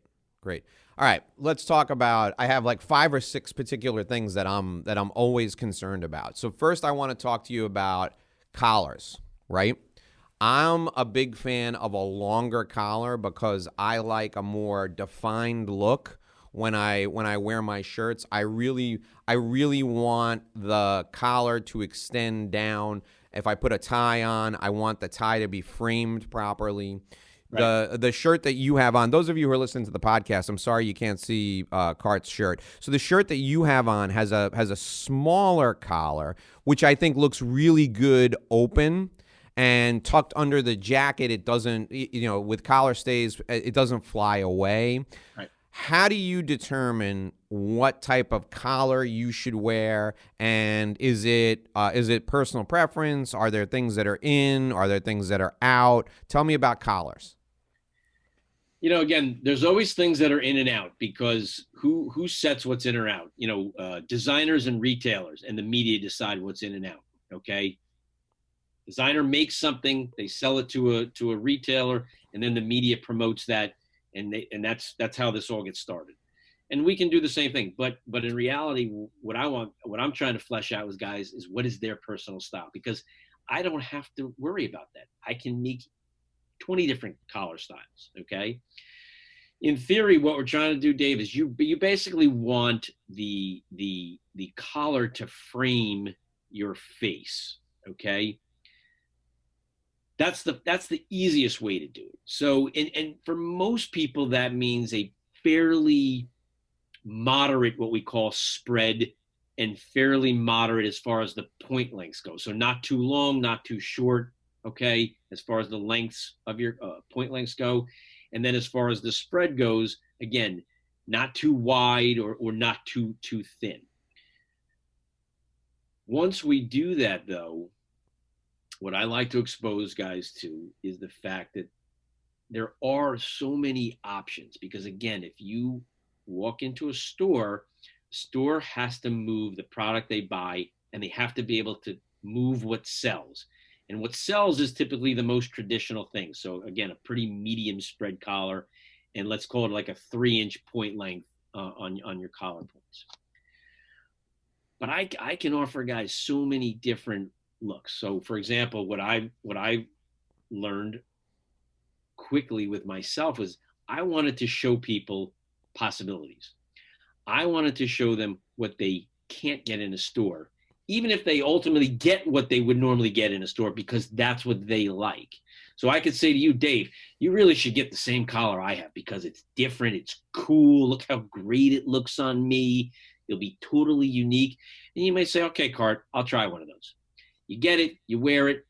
All right, let's talk about. I have like 5 or 6 particular things that I'm always concerned about. So first, I want to talk to you about collars. Right. I'm a big fan of a longer collar because I like a more defined look when I wear my shirts. I really want the collar to extend down. If I put a tie on, I want the tie to be framed properly. Right. The shirt that you have on, those of you who are listening to the podcast, I'm sorry you can't see Cart's shirt. So the shirt that you have on has a smaller collar, which I think looks really good open. And tucked under the jacket, it doesn't, with collar stays, it doesn't fly away. Right. How do you determine what type of collar you should wear? And is it personal preference? Are there things that are in? Are there things that are out? Tell me about collars. Again, there's always things that are in and out, because who sets what's in or out? Designers and retailers and the media decide what's in and out. Okay. Designer makes something, they sell it to a retailer, and then the media promotes that and that's how this all gets started. And we can do the same thing, but in reality, what I'm trying to flesh out with guys is what is their personal style, because I don't have to worry about that. I can make 20 different collar styles. Okay. In theory, what we're trying to do, Dave, is you basically want the collar to frame your face. Okay. That's the easiest way to do it. So, and for most people, that means a fairly moderate, what we call spread, and fairly moderate as far as the point lengths go. So not too long, not too short. Okay, as far as the lengths of your point lengths go, and then as far as the spread goes, again, not too wide or not too thin. Once we do that, though, what I like to expose guys to is the fact that there are so many options, because again, if you walk into a store has to move the product they buy, and they have to be able to move what sells. And what sells is typically the most traditional thing. So again, a pretty medium spread collar, and let's call it like a 3-inch point length on your collar points. But I can offer guys so many different looks. So for example, what I learned quickly with myself was I wanted to show people possibilities. I wanted to show them what they can't get in a store, even if they ultimately get what they would normally get in a store, because that's what they like. So I could say to you, Dave, you really should get the same collar I have because it's different. It's cool. Look how great it looks on me. It'll be totally unique. And you may say, okay, Cart, I'll try one of those. You get it, you wear it.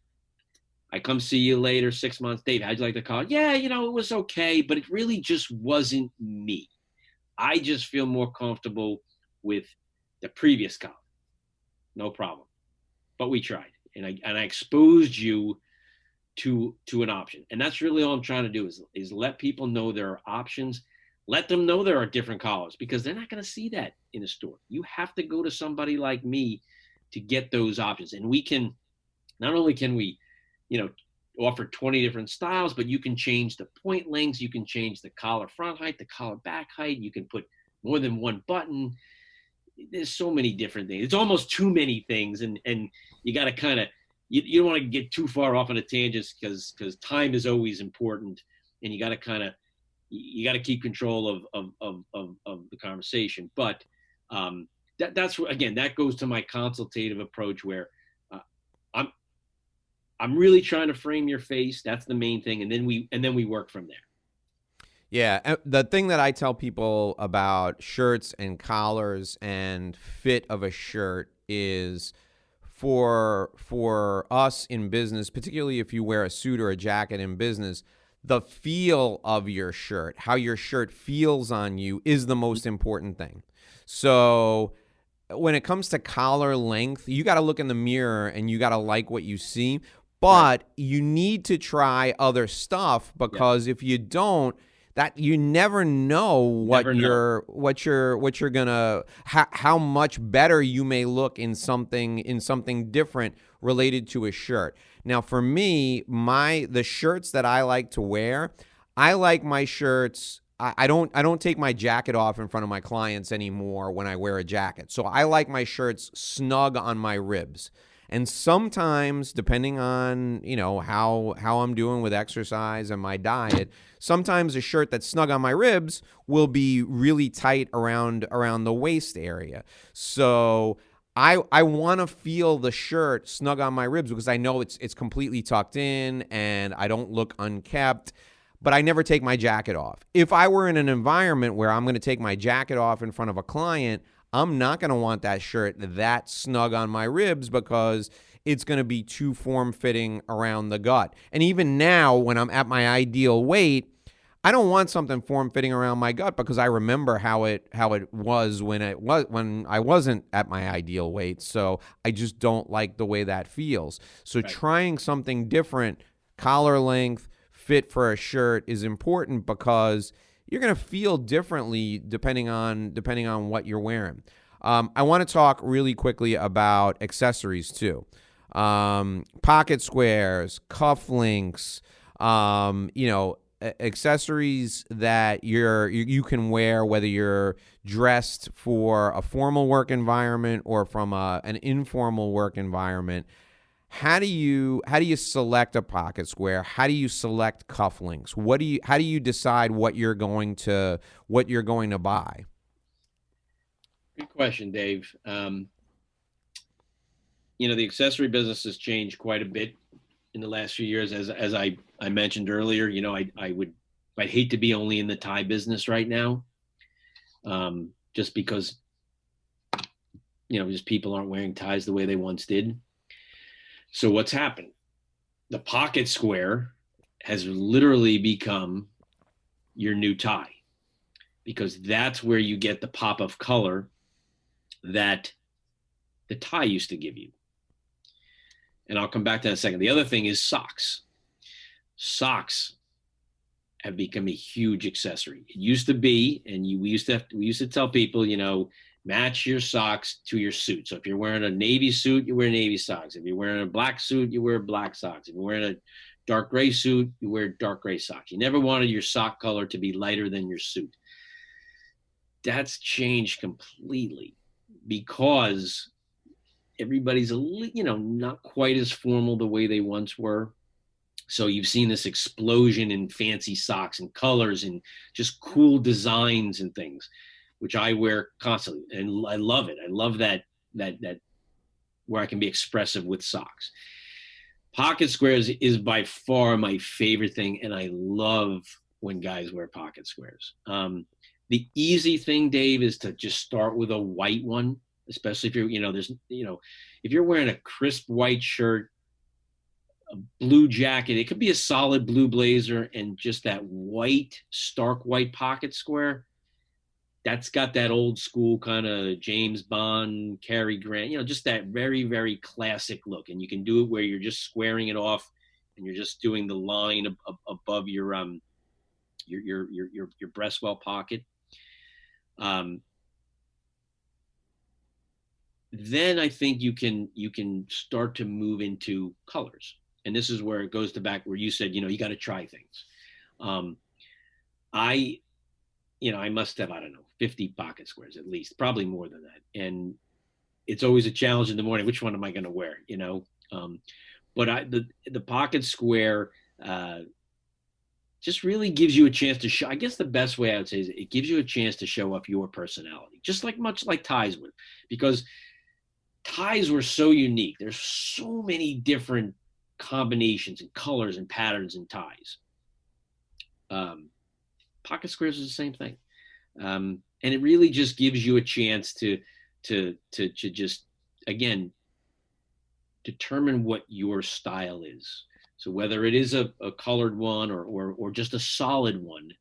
I come see you later, 6 months. Dave, how'd you like the collar? Yeah, it was okay, but it really just wasn't me. I just feel more comfortable with the previous collar. No problem. But we tried, and I exposed you to an option. And that's really all I'm trying to do is let people know there are options. Let them know there are different collars, because they're not going to see that in a store. You have to go to somebody like me to get those options. And we can, not only can we, offer 20 different styles, but you can change the point lengths. You can change the collar front height, the collar back height. You can put more than one button. There's so many different things. It's almost too many things. And you got to kind of, you don't want to get too far off on a tangent, because time is always important. And you got to you got to keep control of the conversation. But that's again, that goes to my consultative approach, where I'm really trying to frame your face. That's the main thing. And then we work from there. Yeah. The thing that I tell people about shirts and collars and fit of a shirt is for us in business, particularly if you wear a suit or a jacket in business, the feel of your shirt, how your shirt feels on you, is the most important thing. So when it comes to collar length, you got to look in the mirror and you got to like what you see. But you need to try other stuff, because if you don't, that you never know what you're gonna how much better you may look in something different related to a shirt. Now, for me, the shirts that I like to wear, I like my shirts. I don't take my jacket off in front of my clients anymore when I wear a jacket. So I like my shirts snug on my ribs. And sometimes, depending on, how I'm doing with exercise and my diet, sometimes a shirt that's snug on my ribs will be really tight around the waist area. So I want to feel the shirt snug on my ribs, because I know it's completely tucked in and I don't look unkept. But I never take my jacket off. If I were in an environment where I'm going to take my jacket off in front of a client, I'm not going to want that shirt that snug on my ribs, because it's going to be too form-fitting around the gut. And even now, when I'm at my ideal weight, I don't want something form-fitting around my gut, because I remember how it was when I wasn't at my ideal weight. So I just don't like the way that feels. So trying something different, collar length, fit for a shirt, is important, because you're going to feel differently depending on what you're wearing. I want to talk really quickly about accessories too. Pocket squares, cufflinks, accessories that you can wear, whether you're dressed for a formal work environment or from an informal work environment. How do you select a pocket square? How do you select cufflinks? How do you decide what you're going to buy? Good question, Dave. The accessory business has changed quite a bit in the last few years. As I mentioned earlier, I'd hate to be only in the tie business right now, just because just people aren't wearing ties the way they once did. So what's happened? The pocket square has literally become your new tie, because that's where you get the pop of color that the tie used to give you. And I'll come back to that in a second. The other thing is socks. Socks have become a huge accessory. It used to be, and we used to tell people, match your socks to your suit. So if you're wearing a navy suit, you wear navy socks. If you're wearing a black suit, you wear black socks. If you're wearing a dark gray suit, you wear dark gray socks. You never wanted your sock color to be lighter than your suit. That's changed completely because everybody's not quite as formal the way they once were. So you've seen this explosion in fancy socks and colors and just cool designs and things, which I wear constantly, and I love it. I love that where I can be expressive with socks. Pocket squares is by far my favorite thing, and I love when guys wear pocket squares. The easy thing, Dave, is to just start with a white one, especially if if you're wearing a crisp white shirt, a blue jacket, it could be a solid blue blazer, and just that white, stark white pocket square. That's got that old school kind of James Bond, Cary Grant, just that very, very classic look. And you can do it where you're just squaring it off and you're just doing the line above your breastwell pocket. Then I think you can start to move into colors. And this is where it goes to back where you said, you got to try things. I must have, I don't know, 50 pocket squares at least, probably more than that. And it's always a challenge in the morning. Which one am I going to wear? But the pocket square just really gives you a chance to show. I guess the best way I would say is it gives you a chance to show off your personality, just much like ties would, because ties were so unique. There's so many different combinations and colors and patterns in ties. Pocket squares is the same thing. And it really just gives you a chance to just, again, determine what your style is. So whether it is a colored one or just a solid one,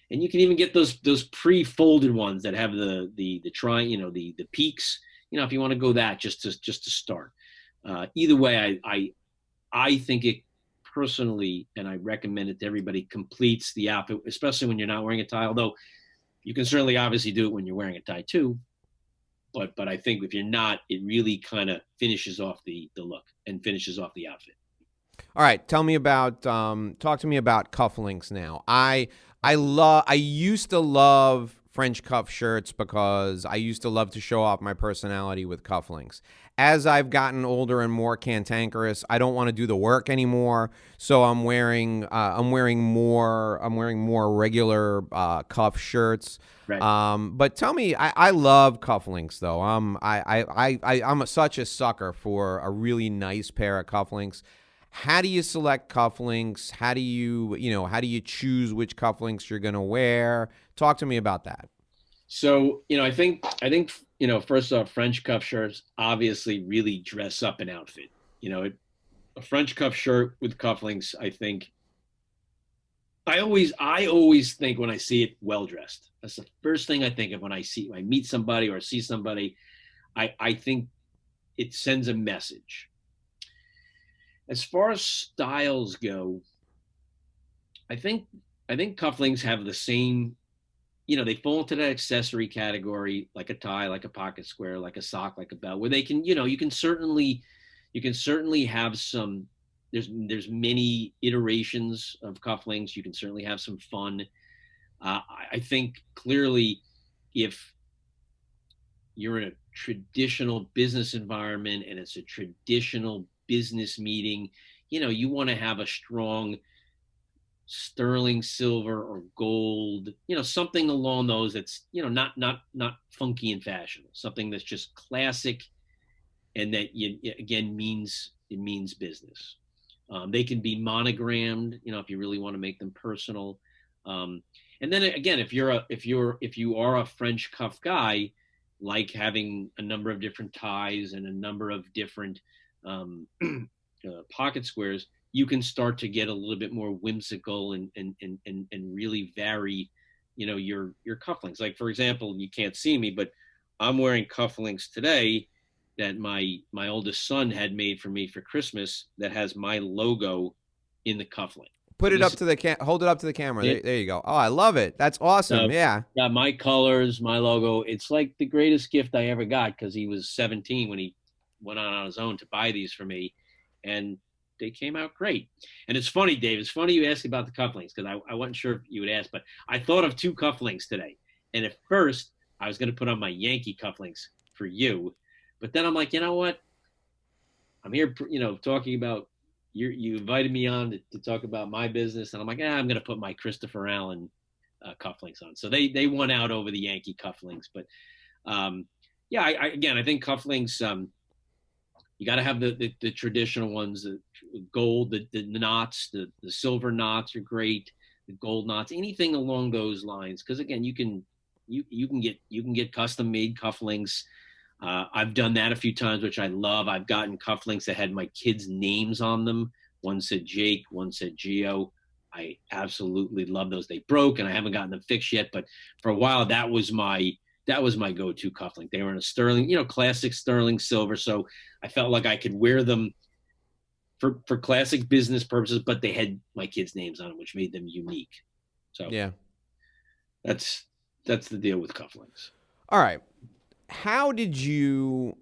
and you can even get those pre-folded ones that have the peaks, if you want to go that just to start. Either way, I think it personally, and I recommend it to everybody, completes the outfit, especially when you're not wearing a tie, although you can certainly obviously do it when you're wearing a tie too. But I think if you're not, it really kind of finishes off the look and finishes off the outfit. All right, talk to me about cufflinks now. I used to love French cuff shirts because I used to love to show off my personality with cufflinks. As I've gotten older and more cantankerous, I don't want to do the work anymore, so I'm wearing more regular cuff shirts. Right. But tell me, I love cufflinks though. I'm such a sucker for a really nice pair of cufflinks. How do you select cufflinks? How do you choose which cufflinks you're going to wear? Talk to me about that. So, I think, first off, French cuff shirts obviously really dress up an outfit. A French cuff shirt with cufflinks, I think, I always think when I see it well dressed. That's the first thing I think of when I meet somebody or see somebody. I think it sends a message. As far as styles go, I think cufflinks have the same, they fall into that accessory category, like a tie, like a pocket square, like a sock, like a belt, where they can, you can certainly have some there's many iterations of cufflinks. You can certainly have some fun. I think clearly, if you're in a traditional business environment and it's a traditional business meeting, you want to have a strong sterling silver or gold, something along those that's, not funky and fashionable, something that's just classic and that again means business. They can be monogrammed, if you really want to make them personal. Um, and then again, if you are a French cuff guy, like having a number of different ties and a number of different pocket squares, you can start to get a little bit more whimsical and really vary, your cufflinks. Like for example, you can't see me, but I'm wearing cufflinks today that my oldest son had made for me for Christmas that has my logo in the cufflink. Put So it this up is to the hold it up to the camera. it. There you go. Oh, I love it. That's awesome. Yeah. Got my colors, my logo. It's like the greatest gift I ever got because he was 17 when he went on his own to buy these for me, and they came out great. And it's funny, Dave. It's funny you asked about the cufflinks because I wasn't sure if you would ask, but I thought of two cufflinks today. And at first, I was going to put on my Yankee cufflinks for you, but then I'm like, you know what? I'm here, talking about you invited me on to talk about my business, and I'm like, I'm going to put my Christopher Allen cufflinks on. So they won out over the Yankee cufflinks, but yeah, I think cufflinks. You got to have the traditional ones, the gold, the knots, the silver knots are great, the gold knots, anything along those lines. Because again, you can get custom made cufflinks. I've done that a few times, which I love. I've gotten cufflinks that had my kids' names on them. One said Jake, one said Geo. I absolutely love those. They broke, and I haven't gotten them fixed yet. But for a while, that was my go-to cufflink. They were in a sterling, classic sterling silver. So I felt like I could wear them for classic business purposes, but they had my kids' names on them, which made them unique. So Yeah. that's the deal with cufflinks. All right. How did you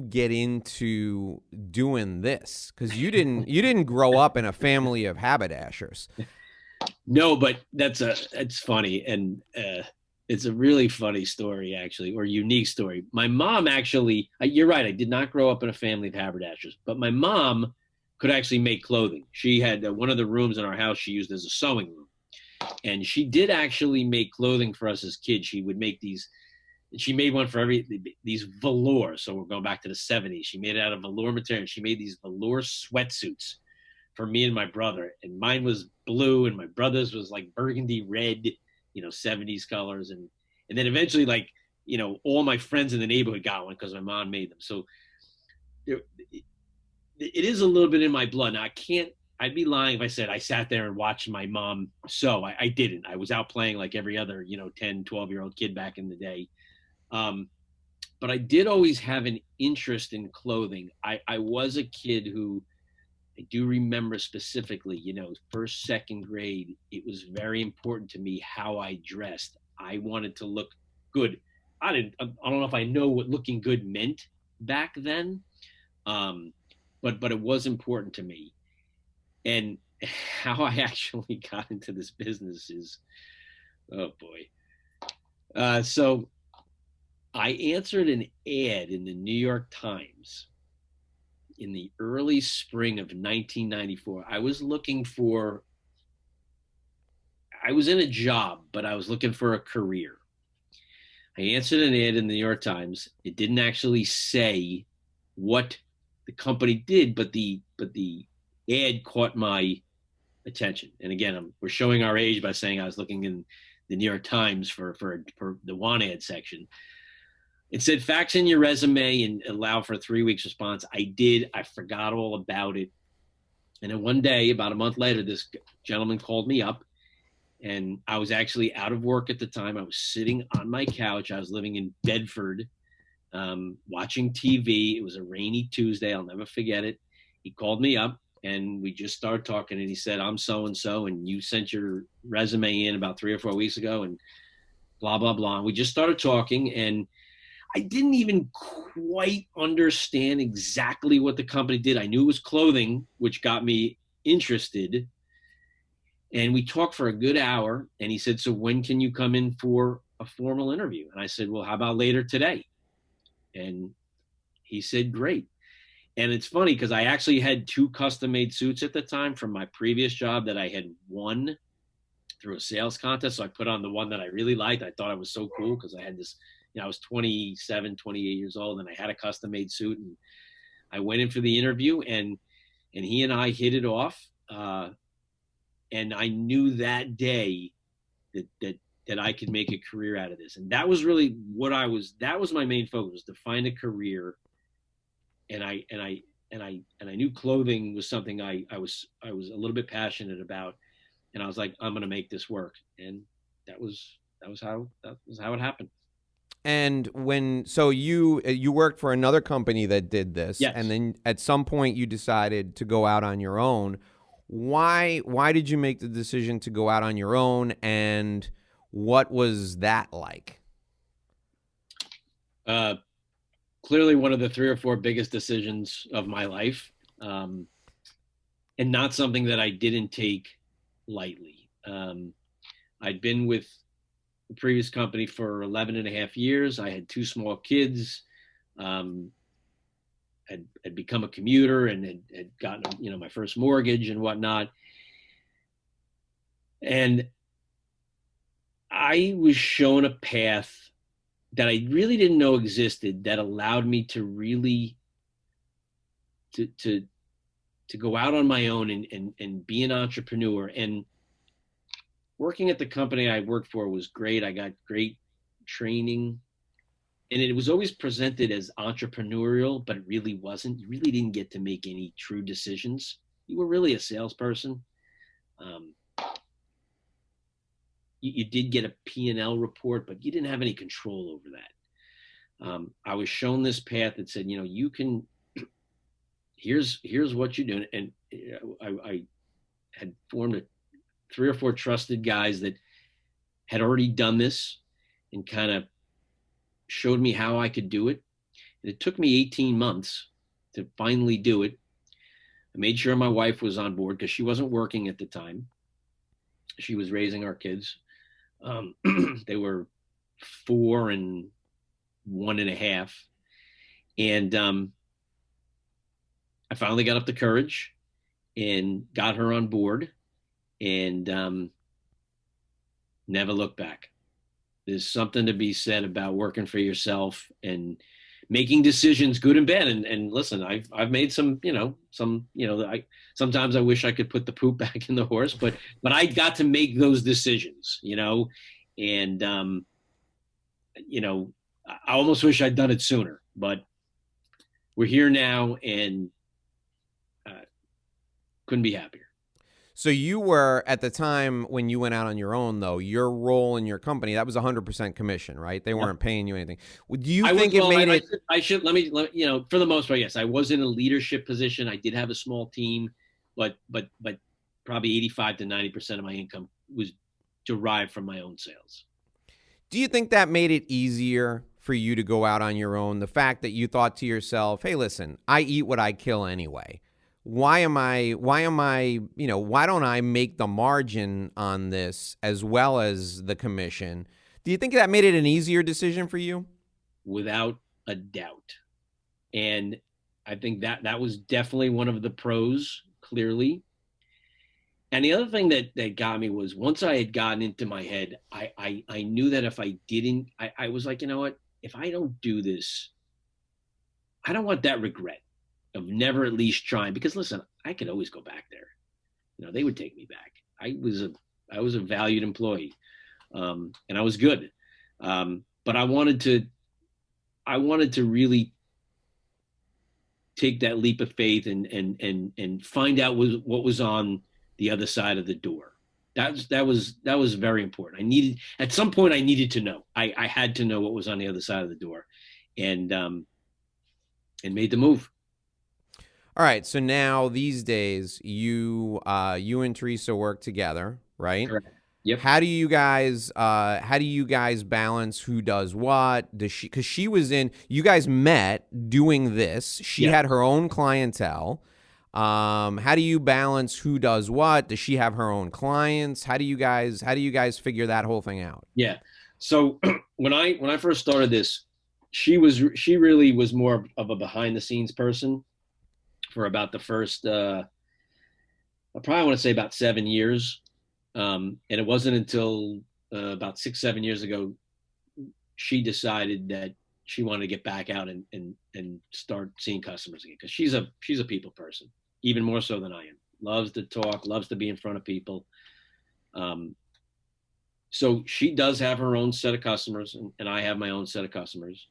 get into doing this? Because you didn't grow up in a family of haberdashers. No, but it's funny, and it's a really funny story actually, or unique story. My mom actually, you're right, I did not grow up in a family of haberdashers, but my mom could actually make clothing. She had one of the rooms in our house she used as a sewing room, and she did actually make clothing for us as kids. She would make these. She made one for these velour. So we're going back to the 70s. She made it out of velour material. She made these velour sweatsuits for me and my brother. And mine was blue, and my brother's was like burgundy red, 70s colors. And then eventually, like, all my friends in the neighborhood got one because my mom made them. So it is a little bit in my blood. Now, I'd be lying if I said I sat there and watched my mom sew. I didn't. I was out playing like every other, 10, 12-year-old kid back in the day. But I did always have an interest in clothing. I was a kid who, I do remember specifically, first, second grade, it was very important to me how I dressed. I wanted to look good. I don't know if I know what looking good meant back then. But it was important to me. And how I actually got into this business is, oh boy. So I answered an ad in the New York Times in the early spring of 1994. I was in a job, but I was looking for a career. I answered an ad in the New York Times. It didn't actually say what the company did, but the ad caught my attention. And again, we're showing our age by saying I was looking in the New York Times for the want ad section. It said fax in your resume and allow for a 3 weeks response. I did. I forgot all about it. And then one day, about a month later, this gentleman called me up, and I was actually out of work at the time. I was sitting on my couch. I was living in Bedford, watching TV. It was a rainy Tuesday. I'll never forget it. He called me up, and we just started talking, and he said, I'm so-and-so, and you sent your resume in about 3 or 4 weeks ago, and blah, blah, blah. And we just started talking, and I didn't even quite understand exactly what the company did. I knew it was clothing, which got me interested. And we talked for a good hour. And he said, "So when can you come in for a formal interview?" And I said, "Well, how about later today?" And he said, "Great." And it's funny because I actually had two custom made suits at the time from my previous job that I had won through a sales contest. So I put on the one that I really liked. I thought it was so cool because I had this, I was 27, 28 years old, and I had a custom made suit. And I went in for the interview, and he and I hit it off. And I knew that day that I could make a career out of this. And that was really that was my main focus, to find a career. And I knew clothing was something I was a little bit passionate about. And I was like, I'm going to make this work. And that was how it happened. And so you worked for another company that did this, and Yes. then at some point you decided to go out on your own. Why did you make the decision to go out on your own, and what was that like? Uh, Clearly one of the three or four biggest decisions of my life, and not something that I didn't take lightly. I'd been with the previous company for 11 and a half years. I had two small kids. Um, had become a commuter and had gotten, my first mortgage and whatnot. And I was shown a path that I really didn't know existed that allowed me to really to go out on my own and be an entrepreneur. And working at the company I worked for was great. I got great training, and it was always presented as entrepreneurial, but it really wasn't. You really didn't get to make any true decisions. You were really a salesperson. Um, you did get a P&L report, but you didn't have any control over that. I was shown this path that said, you can, here's what you're doing. And I had formed three or four trusted guys that had already done this and kind of showed me how I could do it. And it took me 18 months to finally do it. I made sure my wife was on board because she wasn't working at the time. She was raising our kids. They were 4 and 1.5. And I finally got up the courage and got her on board, and never looked back. There's something to be said about working for yourself and making decisions, good and bad. And listen, I've made some, sometimes I wish I could put the poop back in the horse, but I got to make those decisions, and I almost wish I'd done it sooner, but we're here now, and couldn't be happier. So you were, at the time when you went out on your own, though, your role in your company, that was 100% commission, right? They weren't paying you anything. Do you think it made it? I should, let me, for the most part, yes, I was in a leadership position. I did have a small team, but probably 85 to 90% of my income was derived from my own sales. Do you think that made it easier for you to go out on your own? The fact that you thought to yourself, hey, listen, I eat what I kill anyway. Why don't I make the margin on this as well as the commission? Do you think that made it an easier decision for you? Without a doubt. And I think that was definitely one of the pros, clearly. And the other thing that got me was, once I had gotten into my head, I knew that if I didn't, I was like, you know what, if I don't do this, I don't want that regret of never at least trying, because listen, I could always go back there. They would take me back. I was a valued employee, and I was good. But I wanted to really take that leap of faith and find out what was on the other side of the door. That was very important. At some point I needed to know. I had to know what was on the other side of the door, and made the move. All right. So now these days, you and Teresa work together, right? Correct. Yep. how do you guys balance who does what? Does she, because she was in, you guys met doing this. She Yeah. had her own clientele. How do you balance who does what? Does she have her own clients? How do you guys figure that whole thing out? Yeah. So when I first started this, she really was more of a behind the scenes person for about the first I probably want to say about 7 years. And it wasn't until about 6, 7 years ago she decided that she wanted to get back out and start seeing customers again, because she's a people person, even more so than I am. Loves to talk, loves to be in front of people. Um, so she does have her own set of customers, and I have my own set of customers.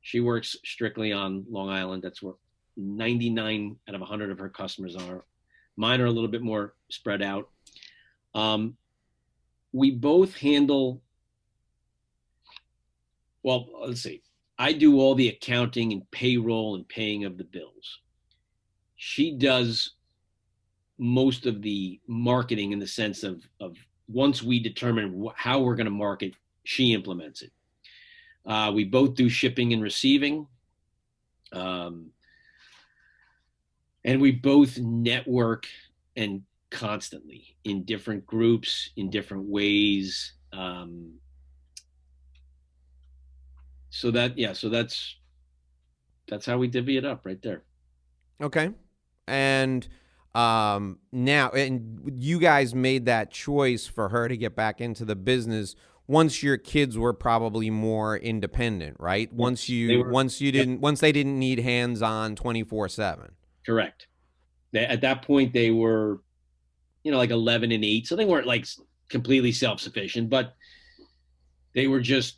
She works strictly on Long Island. That's where 99 out of 100 of her customers are. Mine are a little bit more spread out. Um, we both handle, well, let's see. I do all the accounting and payroll and paying of the bills. She does most of the marketing, in the sense of once we determine how we're going to market, she implements it. We both do shipping and receiving. Um, and we both network and constantly in different groups, in different ways. So that's how we divvy it up right there. Okay. And now, and you guys made that choice for her to get back into the business once your kids were probably more independent, right? Once Yes, they you were. once you Yep, didn't once they didn't need hands on 24/7. correct. At that point, they were, like 11 and 8, so they weren't like completely self-sufficient, but they were just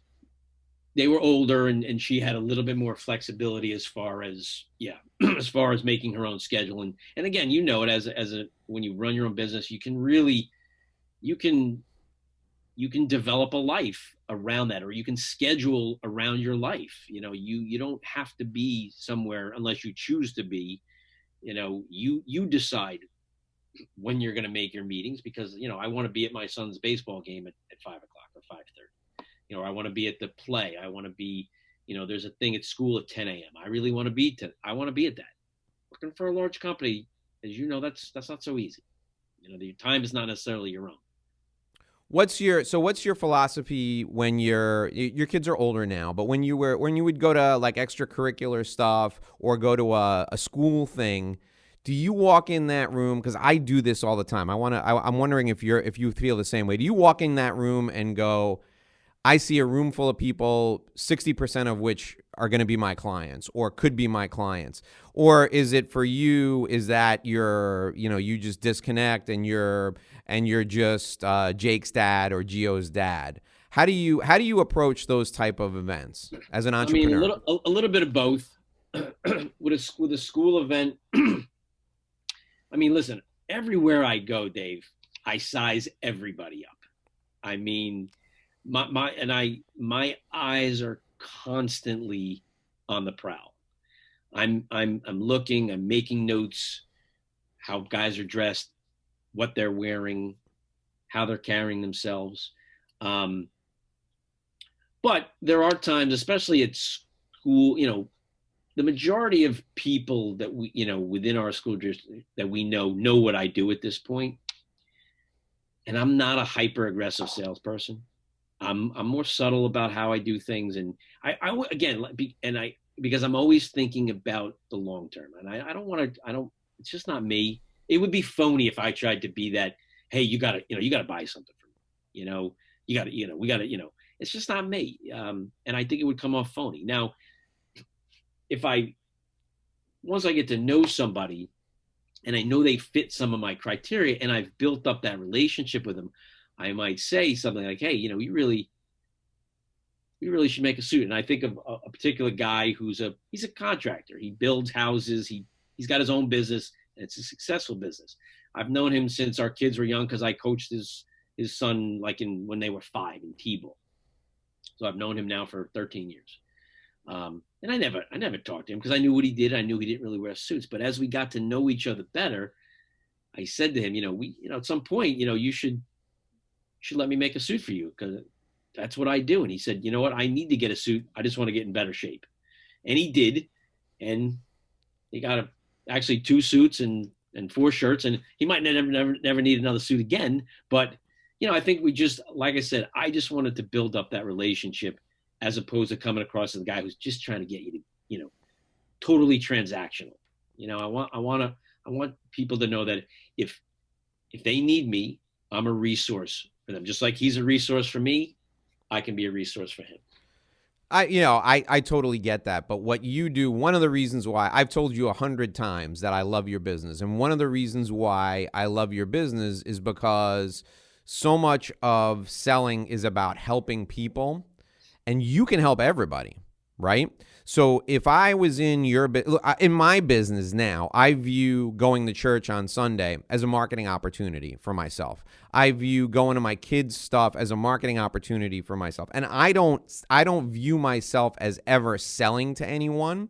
they were older, and she had a little bit more flexibility as far as, yeah, as far as making her own schedule. And again, it as a when you run your own business, you can you can develop a life around that, or you can schedule around your life. You don't have to be somewhere unless you choose to be. You decide when you're going to make your meetings, because I want to be at my son's baseball game at 5 o'clock or 5:30. I want to be at the play. I want to be, there's a thing at school at 10 a.m. I want to be at that. Working for a large company, as you know, that's not so easy. The time is not necessarily your own. What's your philosophy when your kids are older now, but when you would go to like extracurricular stuff or go to a school thing, do you walk in that room? Because I do this all the time. I'm wondering if you feel the same way. Do you walk in that room and go, I see a room full of people, 60% of which are going to be my clients or could be my clients? Or is it for you, is that you just disconnect and you're just Jake's dad or Gio's dad? How do you approach those type of events as an I mean, entrepreneur? a little bit of both. With a school event, I mean, listen, everywhere I go, Dave, I size everybody up. I mean, my eyes are constantly on the prowl. I'm looking, I'm making notes, how guys are dressed, what they're wearing, how they're carrying themselves. Um, but there are times, especially at school, the majority of people that we, within our school district that we know what I do at this point. And I'm not a hyper aggressive salesperson. I'm more subtle about how I do things, and I again, and I because I'm always thinking about the long term, and I don't want to. I don't. It's just not me. It would be phony if I tried to be that. Hey, you gotta buy something from me. You gotta, we gotta, It's just not me. And I think it would come off phony. Now, if I once I get to know somebody and I know they fit some of my criteria, and I've built up that relationship with them, I might say something like, "Hey, you really should make a suit." And I think of a particular guy he's a contractor. He builds houses. He's got his own business, and it's a successful business. I've known him since our kids were young, because I coached his son like when they were 5 in T-ball. So I've known him now for 13 years. And I never talked to him because I knew what he did. I knew he didn't really wear suits. But as we got to know each other better, I said to him, at some point, you should should let me make a suit for you because that's what I do. And he said, you know what? I need to get a suit. I just want to get in better shape. And he did. And he got actually 2 suits and 4 shirts. And he might never need another suit again. But, I think like I said, I just wanted to build up that relationship as opposed to coming across as a guy who's just trying to get you to, totally transactional. I want people to know that if they need me, I'm a resource for them. Just like he's a resource for me, I can be a resource for him. I totally get that. But what you do, one of the reasons why I've told you 100 times that I love your business, and one of the reasons why I love your business is because so much of selling is about helping people, and you can help everybody, right? So if I was in my business now, I view going to church on Sunday as a marketing opportunity for myself. I view going to my kids' stuff as a marketing opportunity for myself. And I don't view myself as ever selling to anyone.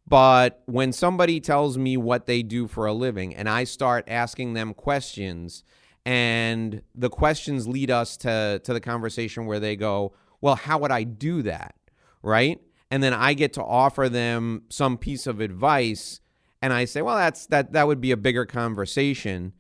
But when somebody tells me what they do for a living and I start asking them questions, and the questions lead us to the conversation where they go, well, how would I do that? Right? And then I get to offer them some piece of advice, and I say, well, that would be a bigger conversation.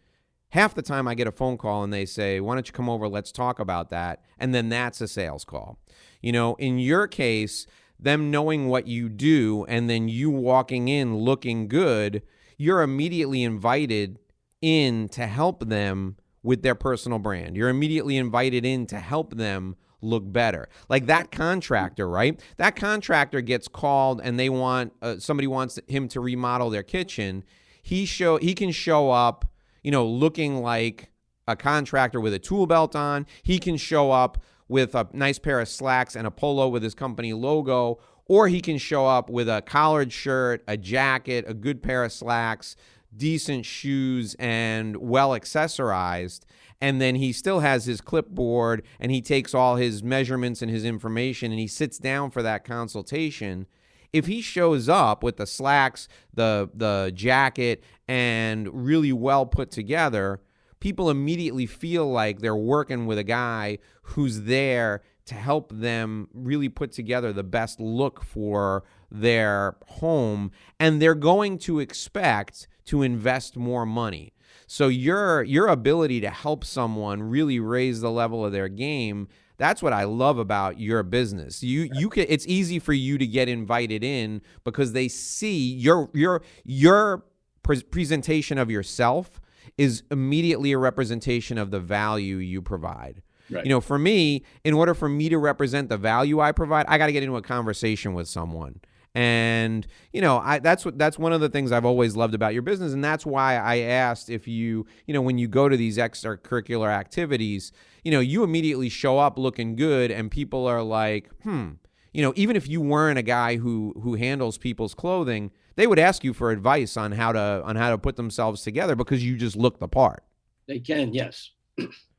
Half the time I get a phone call and they say, why don't you come over, let's talk about that. And then that's a sales call. In your case, them knowing what you do and then you walking in looking good, you're immediately invited in to help them with their personal brand. You're immediately invited in to help them look better. Like that contractor, right? That contractor gets called and they want somebody wants him to remodel their kitchen. He can show up, looking like a contractor with a tool belt on. He can show up with a nice pair of slacks and a polo with his company logo, or he can show up with a collared shirt, a jacket, a good pair of slacks, decent shoes, and well accessorized. And then he still has his clipboard and he takes all his measurements and his information and he sits down for that consultation. If he shows up with the slacks, the jacket, and really well put together, people immediately feel like they're working with a guy who's there to help them really put together the best look for their home, and they're going to expect to invest more money. So your ability to help someone really raise the level of their game, that's what I love about your business. You can, it's easy for you to get invited in because they see your presentation of yourself is immediately a representation of the value you provide. Right. For me, in order for me to represent the value I provide, I got to get into a conversation with someone. And, that's one of the things I've always loved about your business. And that's why I asked if you, when you go to these extracurricular activities, you immediately show up looking good and people are like, even if you weren't a guy who handles people's clothing, they would ask you for advice on how to put themselves together because you just look the part. They can, yes.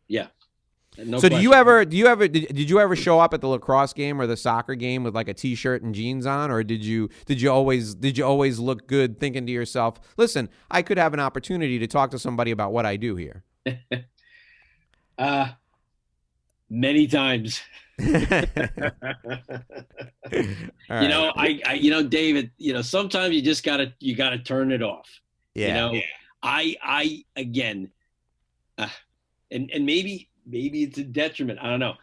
Yeah. No so question. Did you ever show up at the lacrosse game or the soccer game with like a t-shirt and jeans on, or did you always look good thinking to yourself, listen, I could have an opportunity to talk to somebody about what I do here? Many times. Right. David, sometimes you just gotta turn it off. Yeah. I again, and maybe it's a detriment. I don't know.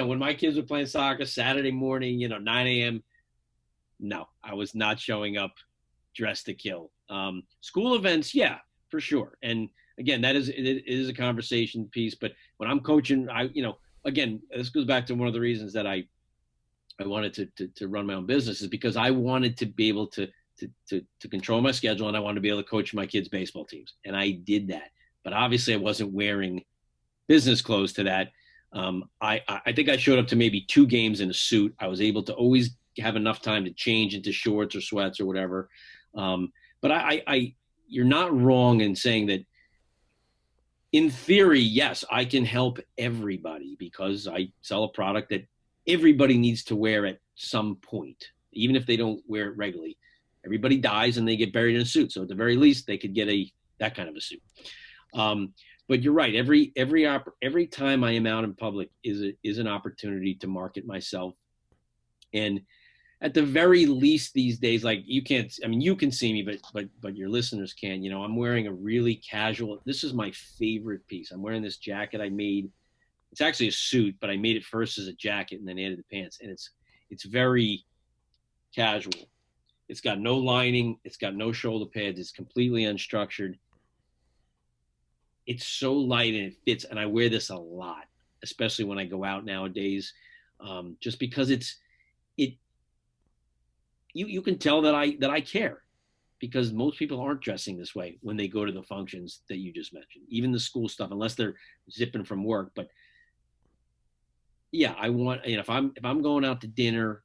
When my kids were playing soccer Saturday morning, 9 a.m. No, I was not showing up dressed to kill. School events, yeah, for sure. And again, it is a conversation piece. But when I'm coaching, again, this goes back to one of the reasons that I wanted to run my own business is because I wanted to be able to control my schedule and I wanted to be able to coach my kids' baseball teams. And I did that. But obviously I wasn't wearing business clothes to that. I think I showed up to maybe 2 games in a suit. I was able to always have enough time to change into shorts or sweats or whatever. But you're not wrong in saying that in theory, yes, I can help everybody because I sell a product that everybody needs to wear at some point, even if they don't wear it regularly. Everybody dies and they get buried in a suit. So at the very least, they could get that kind of a suit. but you're right. Every time I am out in public is an opportunity to market myself. And at the very least these days, like you can't, I mean, you can see me, but your listeners can, I'm wearing a really casual, this is my favorite piece. I'm wearing this jacket I made. It's actually a suit, but I made it first as a jacket and then added the pants. And it's very casual. It's got no lining. It's got no shoulder pads. It's completely unstructured. It's so light and it fits. And I wear this a lot, especially when I go out nowadays, just because you can tell that I care, because most people aren't dressing this way when they go to the functions that you just mentioned, even the school stuff, unless they're zipping from work. But yeah, I want, if I'm going out to dinner,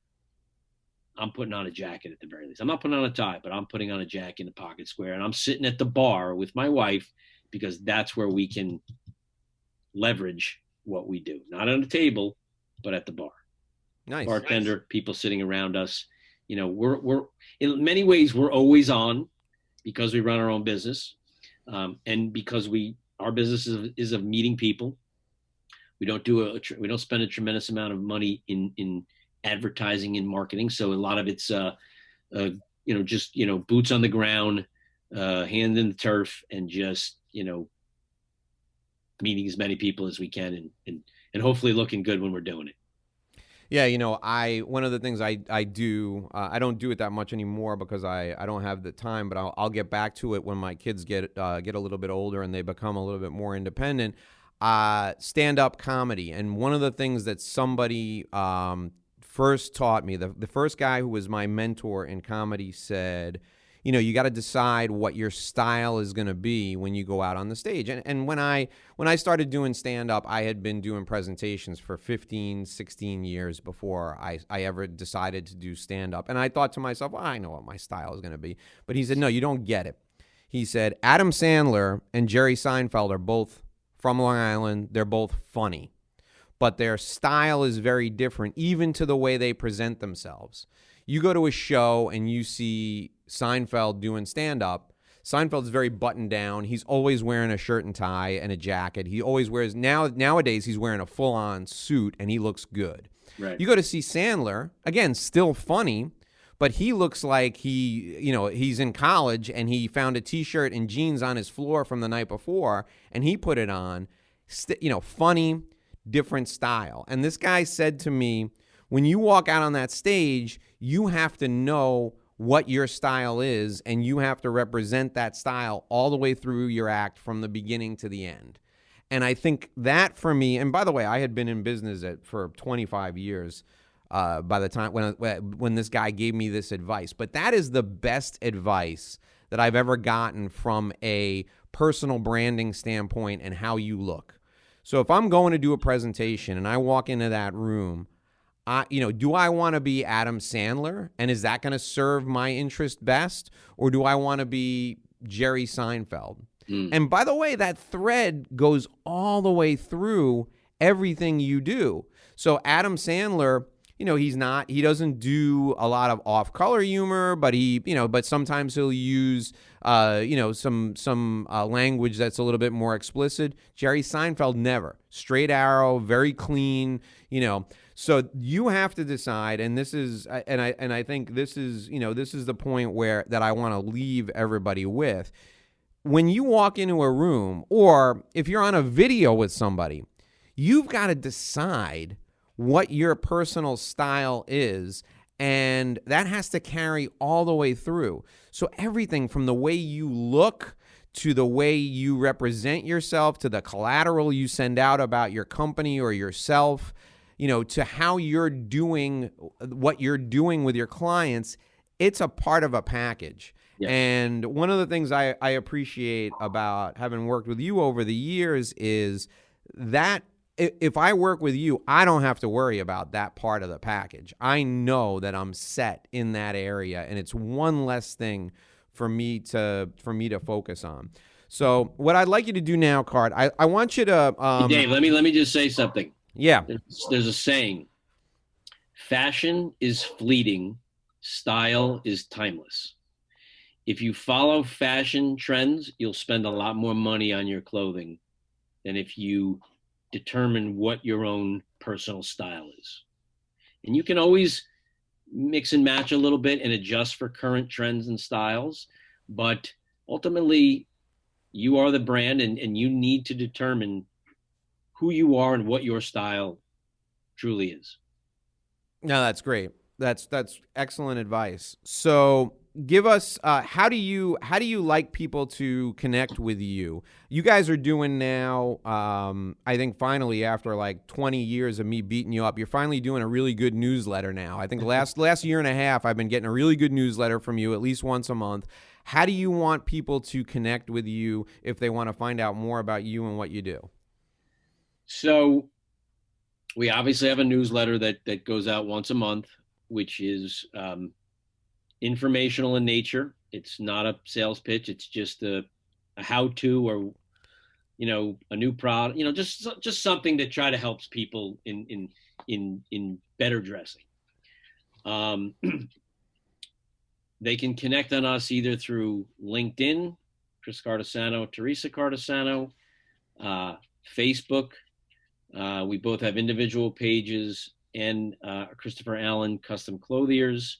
I'm putting on a jacket at the very least. I'm not putting on a tie, but I'm putting on a jacket in a pocket square, and I'm sitting at the bar with my wife, because that's where we can leverage what we do. Not on a table, but at the bar. Nice. Bartender, people sitting around us. We're in many ways, we're always on, because we run our own business, and because our business is of meeting people. We don't spend a tremendous amount of money in advertising and marketing. So a lot of it's just boots on the ground, hand in the turf, and just meeting as many people as we can, and hopefully looking good when we're doing it. Yeah, one of the things I do, I don't do it that much anymore because I don't have the time, but I'll get back to it when my kids get a little bit older and they become a little bit more independent. Stand-up comedy. And one of the things that somebody first taught me, the first guy who was my mentor in comedy said, you got to decide what your style is going to be when you go out on the stage. And when I started doing stand-up, I had been doing presentations for 15, 16 years before I ever decided to do stand-up. And I thought to myself, well, I know what my style is going to be. But he said, no, you don't get it. He said, Adam Sandler and Jerry Seinfeld are both from Long Island. They're both funny. But their style is very different, even to the way they present themselves. You go to a show and you see Seinfeld doing stand-up. Seinfeld's very buttoned down. He's always wearing a shirt and tie and a jacket. He always wears, nowadays he's wearing a full-on suit and he looks good. Right. You go to see Sandler, again, still funny, but he looks like he's in college and he found a T-shirt and jeans on his floor from the night before and he put it on. Funny, different style. And this guy said to me, when you walk out on that stage, you have to know what your style is, and you have to represent that style all the way through your act from the beginning to the end. And I think that for me, and by the way, I had been in business for 25 years by the time when this guy gave me this advice. But that is the best advice that I've ever gotten from a personal branding standpoint and how you look. So if I'm going to do a presentation and I walk into that room, do I want to be Adam Sandler? And is that going to serve my interest best? Or do I want to be Jerry Seinfeld? And by the way, that thread goes all the way through everything you do. So Adam Sandler, he doesn't do a lot of off-color humor, but but sometimes he'll use, some language that's a little bit more explicit. Jerry Seinfeld, never. Straight arrow, very clean, So you have to decide, and this is, and I think this is, this is the point that I want to leave everybody with. When you walk into a room, or if you're on a video with somebody, you've got to decide what your personal style is, and that has to carry all the way through. So everything from the way you look to the way you represent yourself, to the collateral you send out about your company or yourself, to how you're doing what you're doing with your clients, it's a part of a package. Yeah. And one of the things I appreciate about having worked with you over the years is that if I work with you, I don't have to worry about that part of the package. I know that I'm set in that area, and it's one less thing for me to focus on. So what I'd like you to do now, Cart, I want you to Dave, let me just say something. Yeah. There's a saying: fashion is fleeting, style is timeless. If you follow fashion trends, you'll spend a lot more money on your clothing than if you determine what your own personal style is. And you can always mix and match a little bit and adjust for current trends and styles, but ultimately you are the brand, and you need to determine who you are and what your style truly is. No, that's great. That's excellent advice. So, give us how do you like people to connect with you? You guys are doing now. I think finally, after like 20 years of me beating you up, you're finally doing a really good newsletter now. I think the last year and a half, I've been getting a really good newsletter from you at least once a month. How do you want people to connect with you if they want to find out more about you and what you do? So we obviously have a newsletter that goes out once a month, which is informational in nature. It's not a sales pitch. It's just a how-to, or a new product. Just something that try to helps people in better dressing. Um, they can connect on us either through LinkedIn, Chris Cardasano, Teresa Cardasano, Facebook. We both have individual pages, and Christopher Allen Custom Clothiers.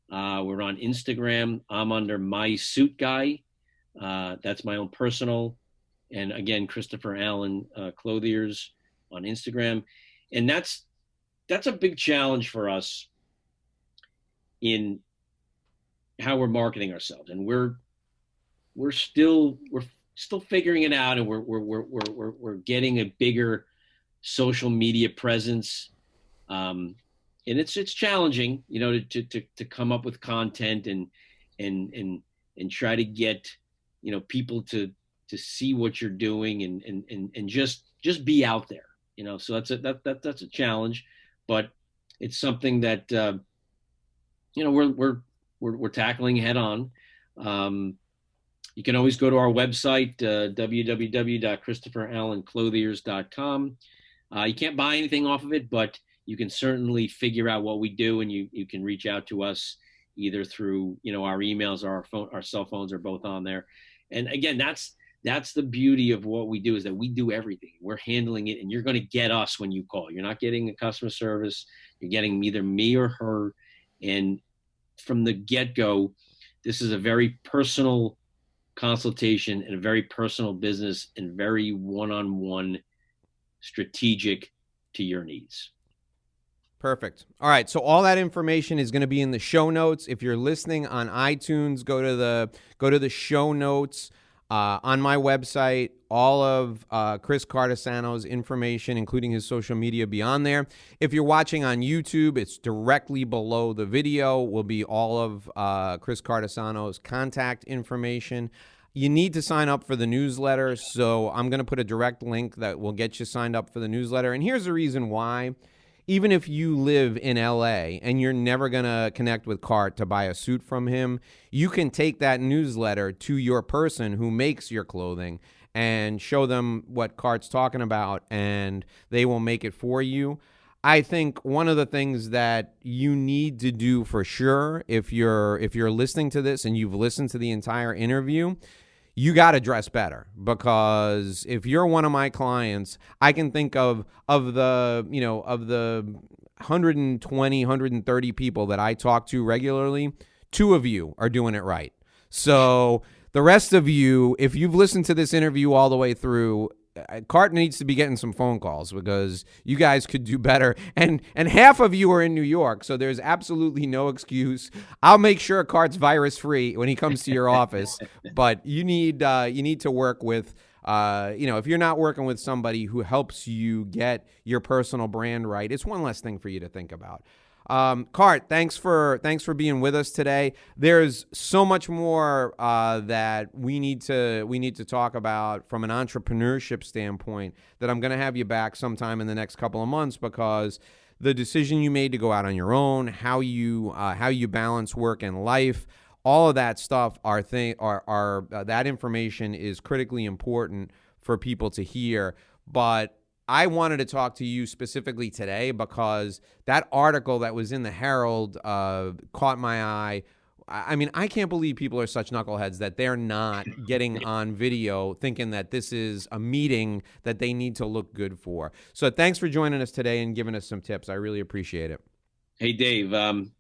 We're on Instagram. I'm under My Suit Guy. That's my own personal. And again, Christopher Allen Clothiers on Instagram. And that's a big challenge for us in how we're marketing ourselves. And we're still figuring it out, and we're getting a bigger social media presence. And it's challenging, to come up with content and try to get, people to see what you're doing, and just be out there, so that's a challenge, but it's something that, we're tackling head on. You can always go to our website, www.christopherallenclothiers.com. You can't buy anything off of it, but you can certainly figure out what we do, and you can reach out to us either through, our emails or our cell phones are both on there. And again, that's the beauty of what we do, is that we do everything. We're handling it, and you're going to get us when you call. You're not getting a customer service. You're getting either me or her. And from the get-go, this is a very personal consultation and a very personal business, and very one-on-one, strategic to your needs. Perfect. All right. So all that information is going to be in the show notes. If you're listening on iTunes, go to the show notes on my website. All of Chris Cardasano's information, including his social media, be on there. If you're watching on YouTube, it's directly below the video will be all of Chris Cardasano's contact information. You need to sign up for the newsletter, so I'm going to put a direct link that will get you signed up for the newsletter. And here's the reason why. Even if you live in LA and you're never going to connect with Cart to buy a suit from him, you can take that newsletter to your person who makes your clothing and show them what Cart's talking about, and they will make it for you. I think one of the things that you need to do for sure, if you're listening to this and you've listened to the entire interview, you got to dress better, because if you're one of my clients, I can think of the 120, 130 people that I talk to regularly, 2 of you are doing it right. So the rest of you, if you've listened to this interview all the way through, Cart needs to be getting some phone calls, because you guys could do better. And half of you are in New York, so there's absolutely no excuse. I'll make sure Cart's virus free when he comes to your office. But you need to work with, if you're not working with somebody who helps you get your personal brand right, it's one less thing for you to think about. Cart, thanks for being with us today. There's so much more that we need to talk about from an entrepreneurship standpoint, that I'm going to have you back sometime in the next couple of months, because the decision you made to go out on your own, how you balance work and life, all of that stuff that information is critically important for people to hear. But I wanted to talk to you specifically today because that article that was in the Herald caught my eye. I mean, I can't believe people are such knuckleheads that they're not getting on video thinking that this is a meeting that they need to look good for. So thanks for joining us today and giving us some tips. I really appreciate it. Hey, Dave, an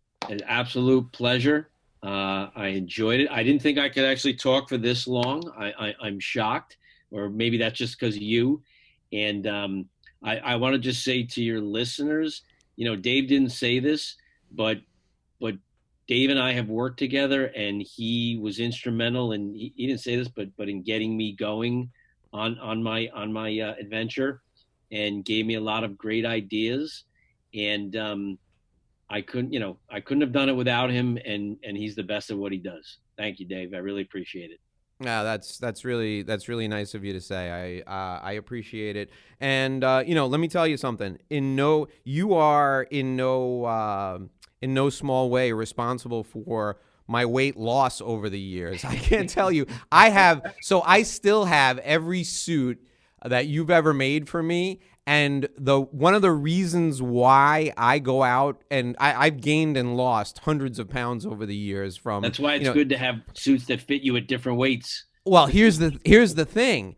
absolute pleasure. I enjoyed it. I didn't think I could actually talk for this long. I'm shocked, or maybe that's just because of you. And I want to just say to your listeners, Dave didn't say this, but Dave and I have worked together, and he was instrumental. And he didn't say this, but in getting me going on my adventure, and gave me a lot of great ideas. And I couldn't have done it without him, and he's the best at what he does. Thank you, Dave. I really appreciate it. Yeah, that's really nice of you to say. I appreciate it. And let me tell you something. You are in no small way responsible for my weight loss over the years. I can't tell you. I still have every suit that you've ever made for me. And one of the reasons why I go out and I've gained and lost hundreds of pounds over the years from. That's why it's good to have suits that fit you at different weights. Well, here's the thing.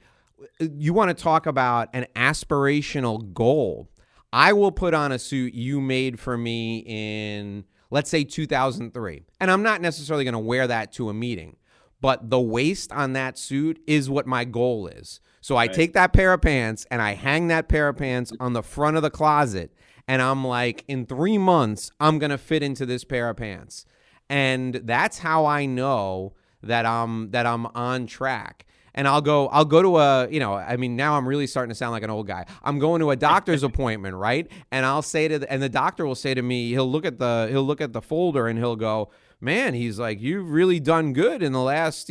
You want to talk about an aspirational goal. I will put on a suit you made for me in, let's say, 2003. And I'm not necessarily going to wear that to a meeting. But the waist on that suit is what my goal is. So I take that pair of pants and I hang that pair of pants on the front of the closet. And I'm like, in 3 months, I'm going to fit into this pair of pants. And that's how I know that I'm on track. And I'll go to now I'm really starting to sound like an old guy. I'm going to a doctor's appointment, right? And I'll say and the doctor will say to me, he'll look at the folder and he'll go, man, he's like, you've really done good in the last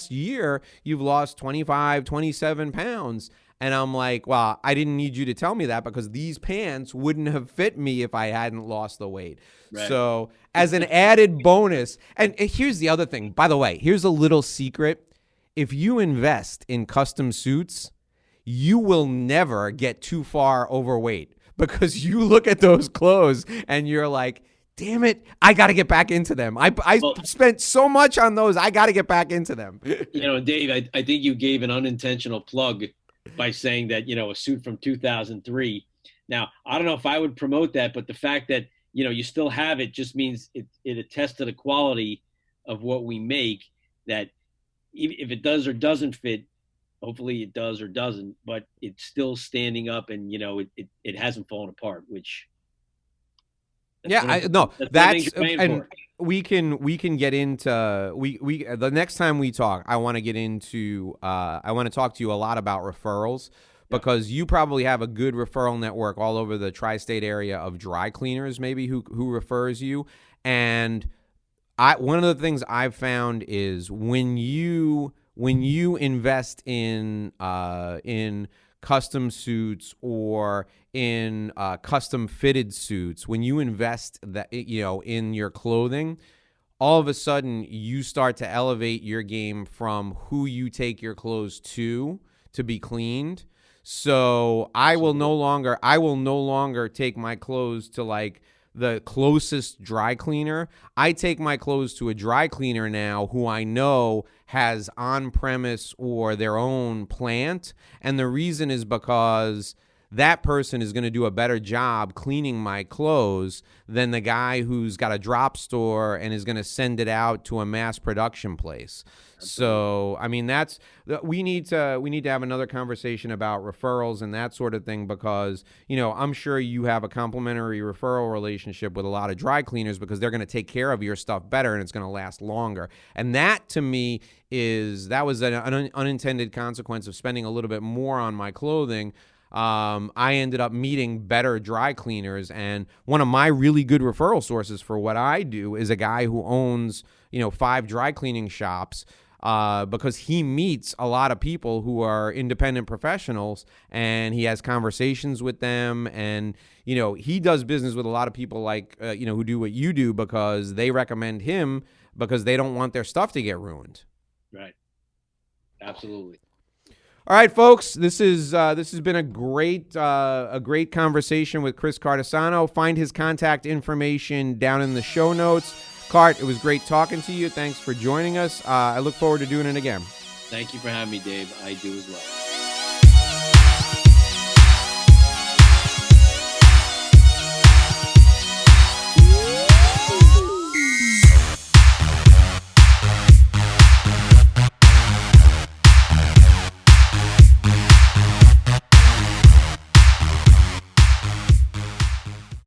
year, you've lost 25, 27 pounds. And I'm like, well, I didn't need you to tell me that because these pants wouldn't have fit me if I hadn't lost the weight. Right. So as an added bonus, and here's the other thing, by the way, here's a little secret. If you invest in custom suits, you will never get too far overweight because you look at those clothes and you're like, damn it, I got to get back into them. I spent so much on those. I got to get back into them. Dave, I think you gave an unintentional plug by saying that, a suit from 2003. Now, I don't know if I would promote that, but the fact that, you still have it just means it attests to the quality of what we make, that if it does or doesn't fit, hopefully it does or doesn't, but it's still standing up and, it hasn't fallen apart, which. We can get into the next time we talk. I want to talk to you a lot about referrals because you probably have a good referral network all over the tri-state area of dry cleaners, maybe who refers you. And one of the things I've found is when you invest in custom suits or in custom fitted suits, when you invest that in your clothing, all of a sudden you start to elevate your game from who you take your clothes to be cleaned. So I will no longer take my clothes to like the closest dry cleaner. I take my clothes to a dry cleaner now who I know has on-premise or their own plant. And the reason is because that person is going to do a better job cleaning my clothes than the guy who's got a drop store and is going to send it out to a mass production place. So, I mean, we need to have another conversation about referrals and that sort of thing because, I'm sure you have a complimentary referral relationship with a lot of dry cleaners because they're going to take care of your stuff better and it's going to last longer. And that to me that was an unintended consequence of spending a little bit more on my clothing. I ended up meeting better dry cleaners, and one of my really good referral sources for what I do is a guy who owns 5 dry cleaning shops, because he meets a lot of people who are independent professionals and he has conversations with them, and he does business with a lot of people like who do what you do because they recommend him because they don't want their stuff to get ruined. Right. Absolutely. All right, folks, this has been a great conversation with Chris Cardesano. Find his contact information down in the show notes. Cart, it was great talking to you. Thanks for joining us. I look forward to doing it again. Thank you for having me, Dave. I do as well.